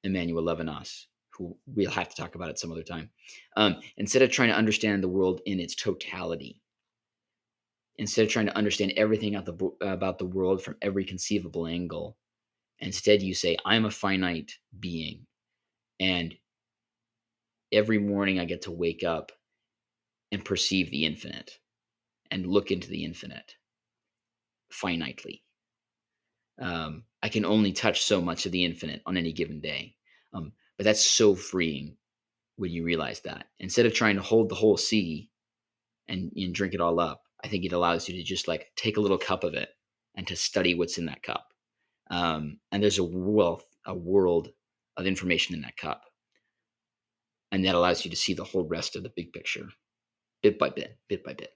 S2: Emmanuel Levinas, who we'll have to talk about it some other time. Instead of trying to understand the world in its totality, instead of trying to understand everything about the world from every conceivable angle, instead you say, I'm a finite being, and every morning I get to wake up and perceive the infinite and look into the infinite finitely. I can only touch so much of the infinite on any given day. But that's so freeing when you realize that. Instead of trying to hold the whole sea and drink it all up, I think it allows you to just like take a little cup of it and to study what's in that cup. And there's a world of information in that cup. And that allows you to see the whole rest of the big picture, bit by bit, bit by bit.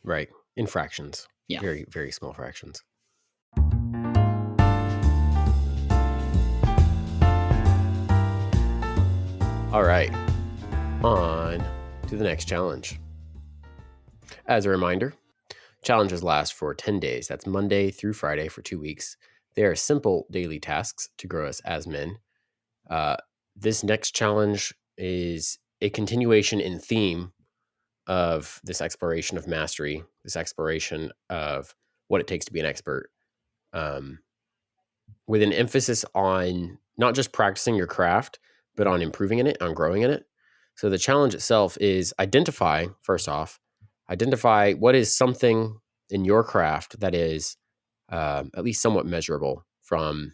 S1: Right. In fractions.
S2: Yeah.
S1: Very, very small fractions. All right. On to the next challenge. As a reminder, challenges last for 10 days. That's Monday through Friday for 2 weeks. They are simple daily tasks to grow us as men. This next challenge is a continuation in theme of this exploration of mastery, this exploration of what it takes to be an expert, with an emphasis on not just practicing your craft, but on improving in it, on growing in it. So the challenge itself is identify what is something in your craft that is at least somewhat measurable from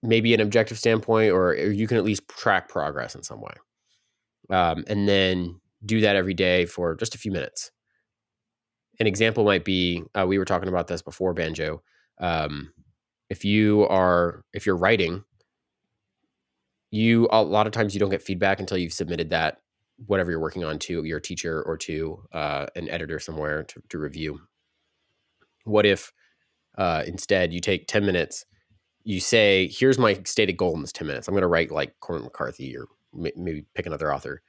S1: maybe an objective standpoint, or you can at least track progress in some way. And then do that every day for just a few minutes. An example might be, we were talking about this before, Banjo. If you're writing, a lot of times you don't get feedback until you've submitted that, whatever you're working on, to your teacher or to an editor somewhere to review. What if instead you take 10 minutes, you say, here's my stated goal in this 10 minutes. I'm going to write like Cormac McCarthy, or maybe pick another author.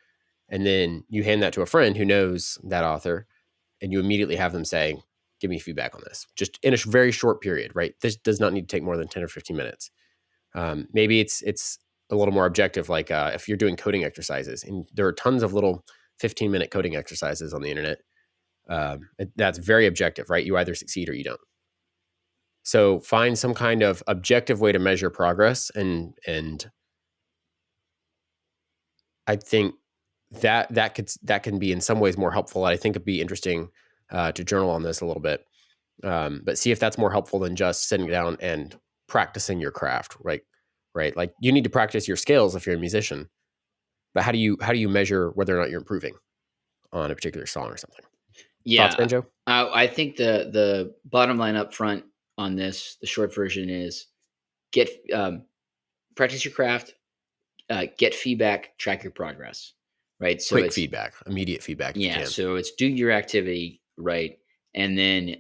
S1: And then you hand that to a friend who knows that author, and you immediately have them say, give me feedback on this, just in a very short period, right? This does not need to take more than 10 or 15 minutes. Maybe it's a little more objective, like if you're doing coding exercises, and there are tons of little 15-minute coding exercises on the internet. That's very objective, right? You either succeed or you don't. So find some kind of objective way to measure progress, and I think that can be in some ways more helpful. I think it'd be interesting to journal on this a little bit, but see if that's more helpful than just sitting down and practicing your craft, right? Right, like you need to practice your skills if you're a musician, but how do you measure whether or not you're improving on a particular song or something?
S2: Yeah,
S1: Thoughts, Banjo?
S2: I think the bottom line up front on this, the short version is get practice your craft, get feedback, track your progress, right? So
S1: Quick
S2: it's
S1: feedback, immediate feedback if you can.
S2: so it's do your activity right, and then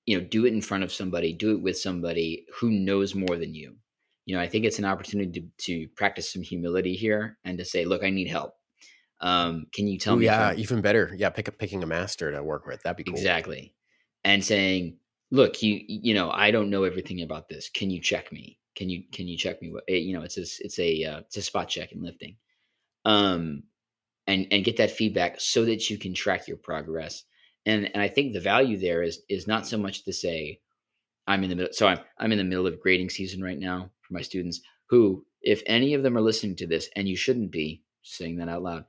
S2: do it in front of somebody, do it with somebody who knows more than you. I think it's an opportunity to practice some humility here and to say, look, I need help. Can you tell
S1: Oh
S2: me?
S1: yeah, even better. Yeah, picking a master to work with. That'd be cool.
S2: Exactly. And saying, look, I don't know everything about this. Can you check me? Can you check me? It's a spot check in lifting. And get that feedback so that you can track your progress. And I think the value there is not so much to say I'm in the middle. So I'm in the middle of grading season right now for my students, who, if any of them are listening to this, and you shouldn't be saying that out loud.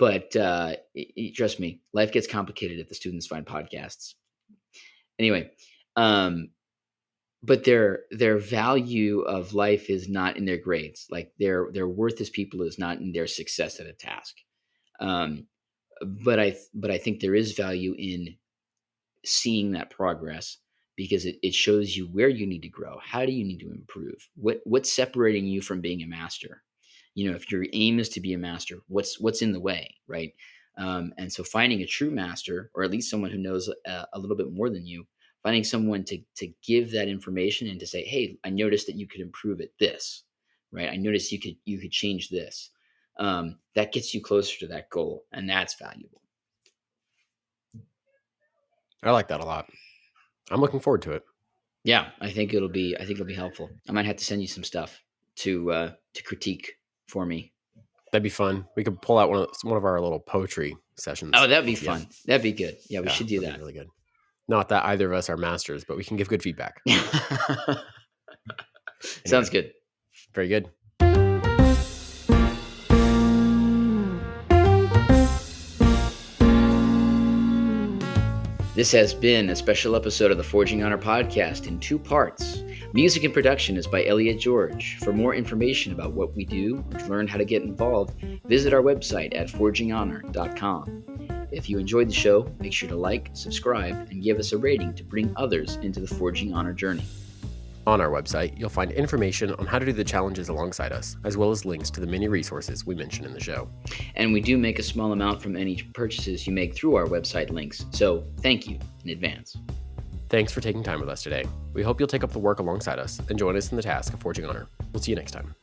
S2: But trust me, life gets complicated if the students find podcasts. Anyway, but their value of life is not in their grades. Like their worth as people is not in their success at a task. But I think there is value in seeing that progress, because it shows you where you need to grow. How do you need to improve? What's separating you from being a master? If your aim is to be a master, what's in the way, right? And so finding a true master, or at least someone who knows a little bit more than you, finding someone to give that information and to say, hey, I noticed that you could improve at this, right? I noticed you could change this. That gets you closer to that goal, and that's valuable.
S1: I like that a lot. I'm looking forward to it.
S2: Yeah, I think it'll be helpful. I might have to send you some stuff to critique for me.
S1: That'd be fun. We could pull out one of our little poetry sessions.
S2: Oh, that'd be fun. That'd be good. Yeah, we should do that.
S1: Really good. Not that either of us are masters, but we can give good feedback.
S2: Sounds good.
S1: Very good.
S2: This has been a special episode of the Forging Honor podcast in 2 parts. Music and production is by Elliot George. For more information about what we do or to learn how to get involved, visit our website at forginghonor.com. If you enjoyed the show, make sure to like, subscribe, and give us a rating to bring others into the Forging Honor journey.
S1: On our website, you'll find information on how to do the challenges alongside us, as well as links to the many resources we mentioned in the show.
S2: And we do make a small amount from any purchases you make through our website links, so thank you in advance.
S1: Thanks for taking time with us today. We hope you'll take up the work alongside us and join us in the task of Forging Honor. We'll see you next time.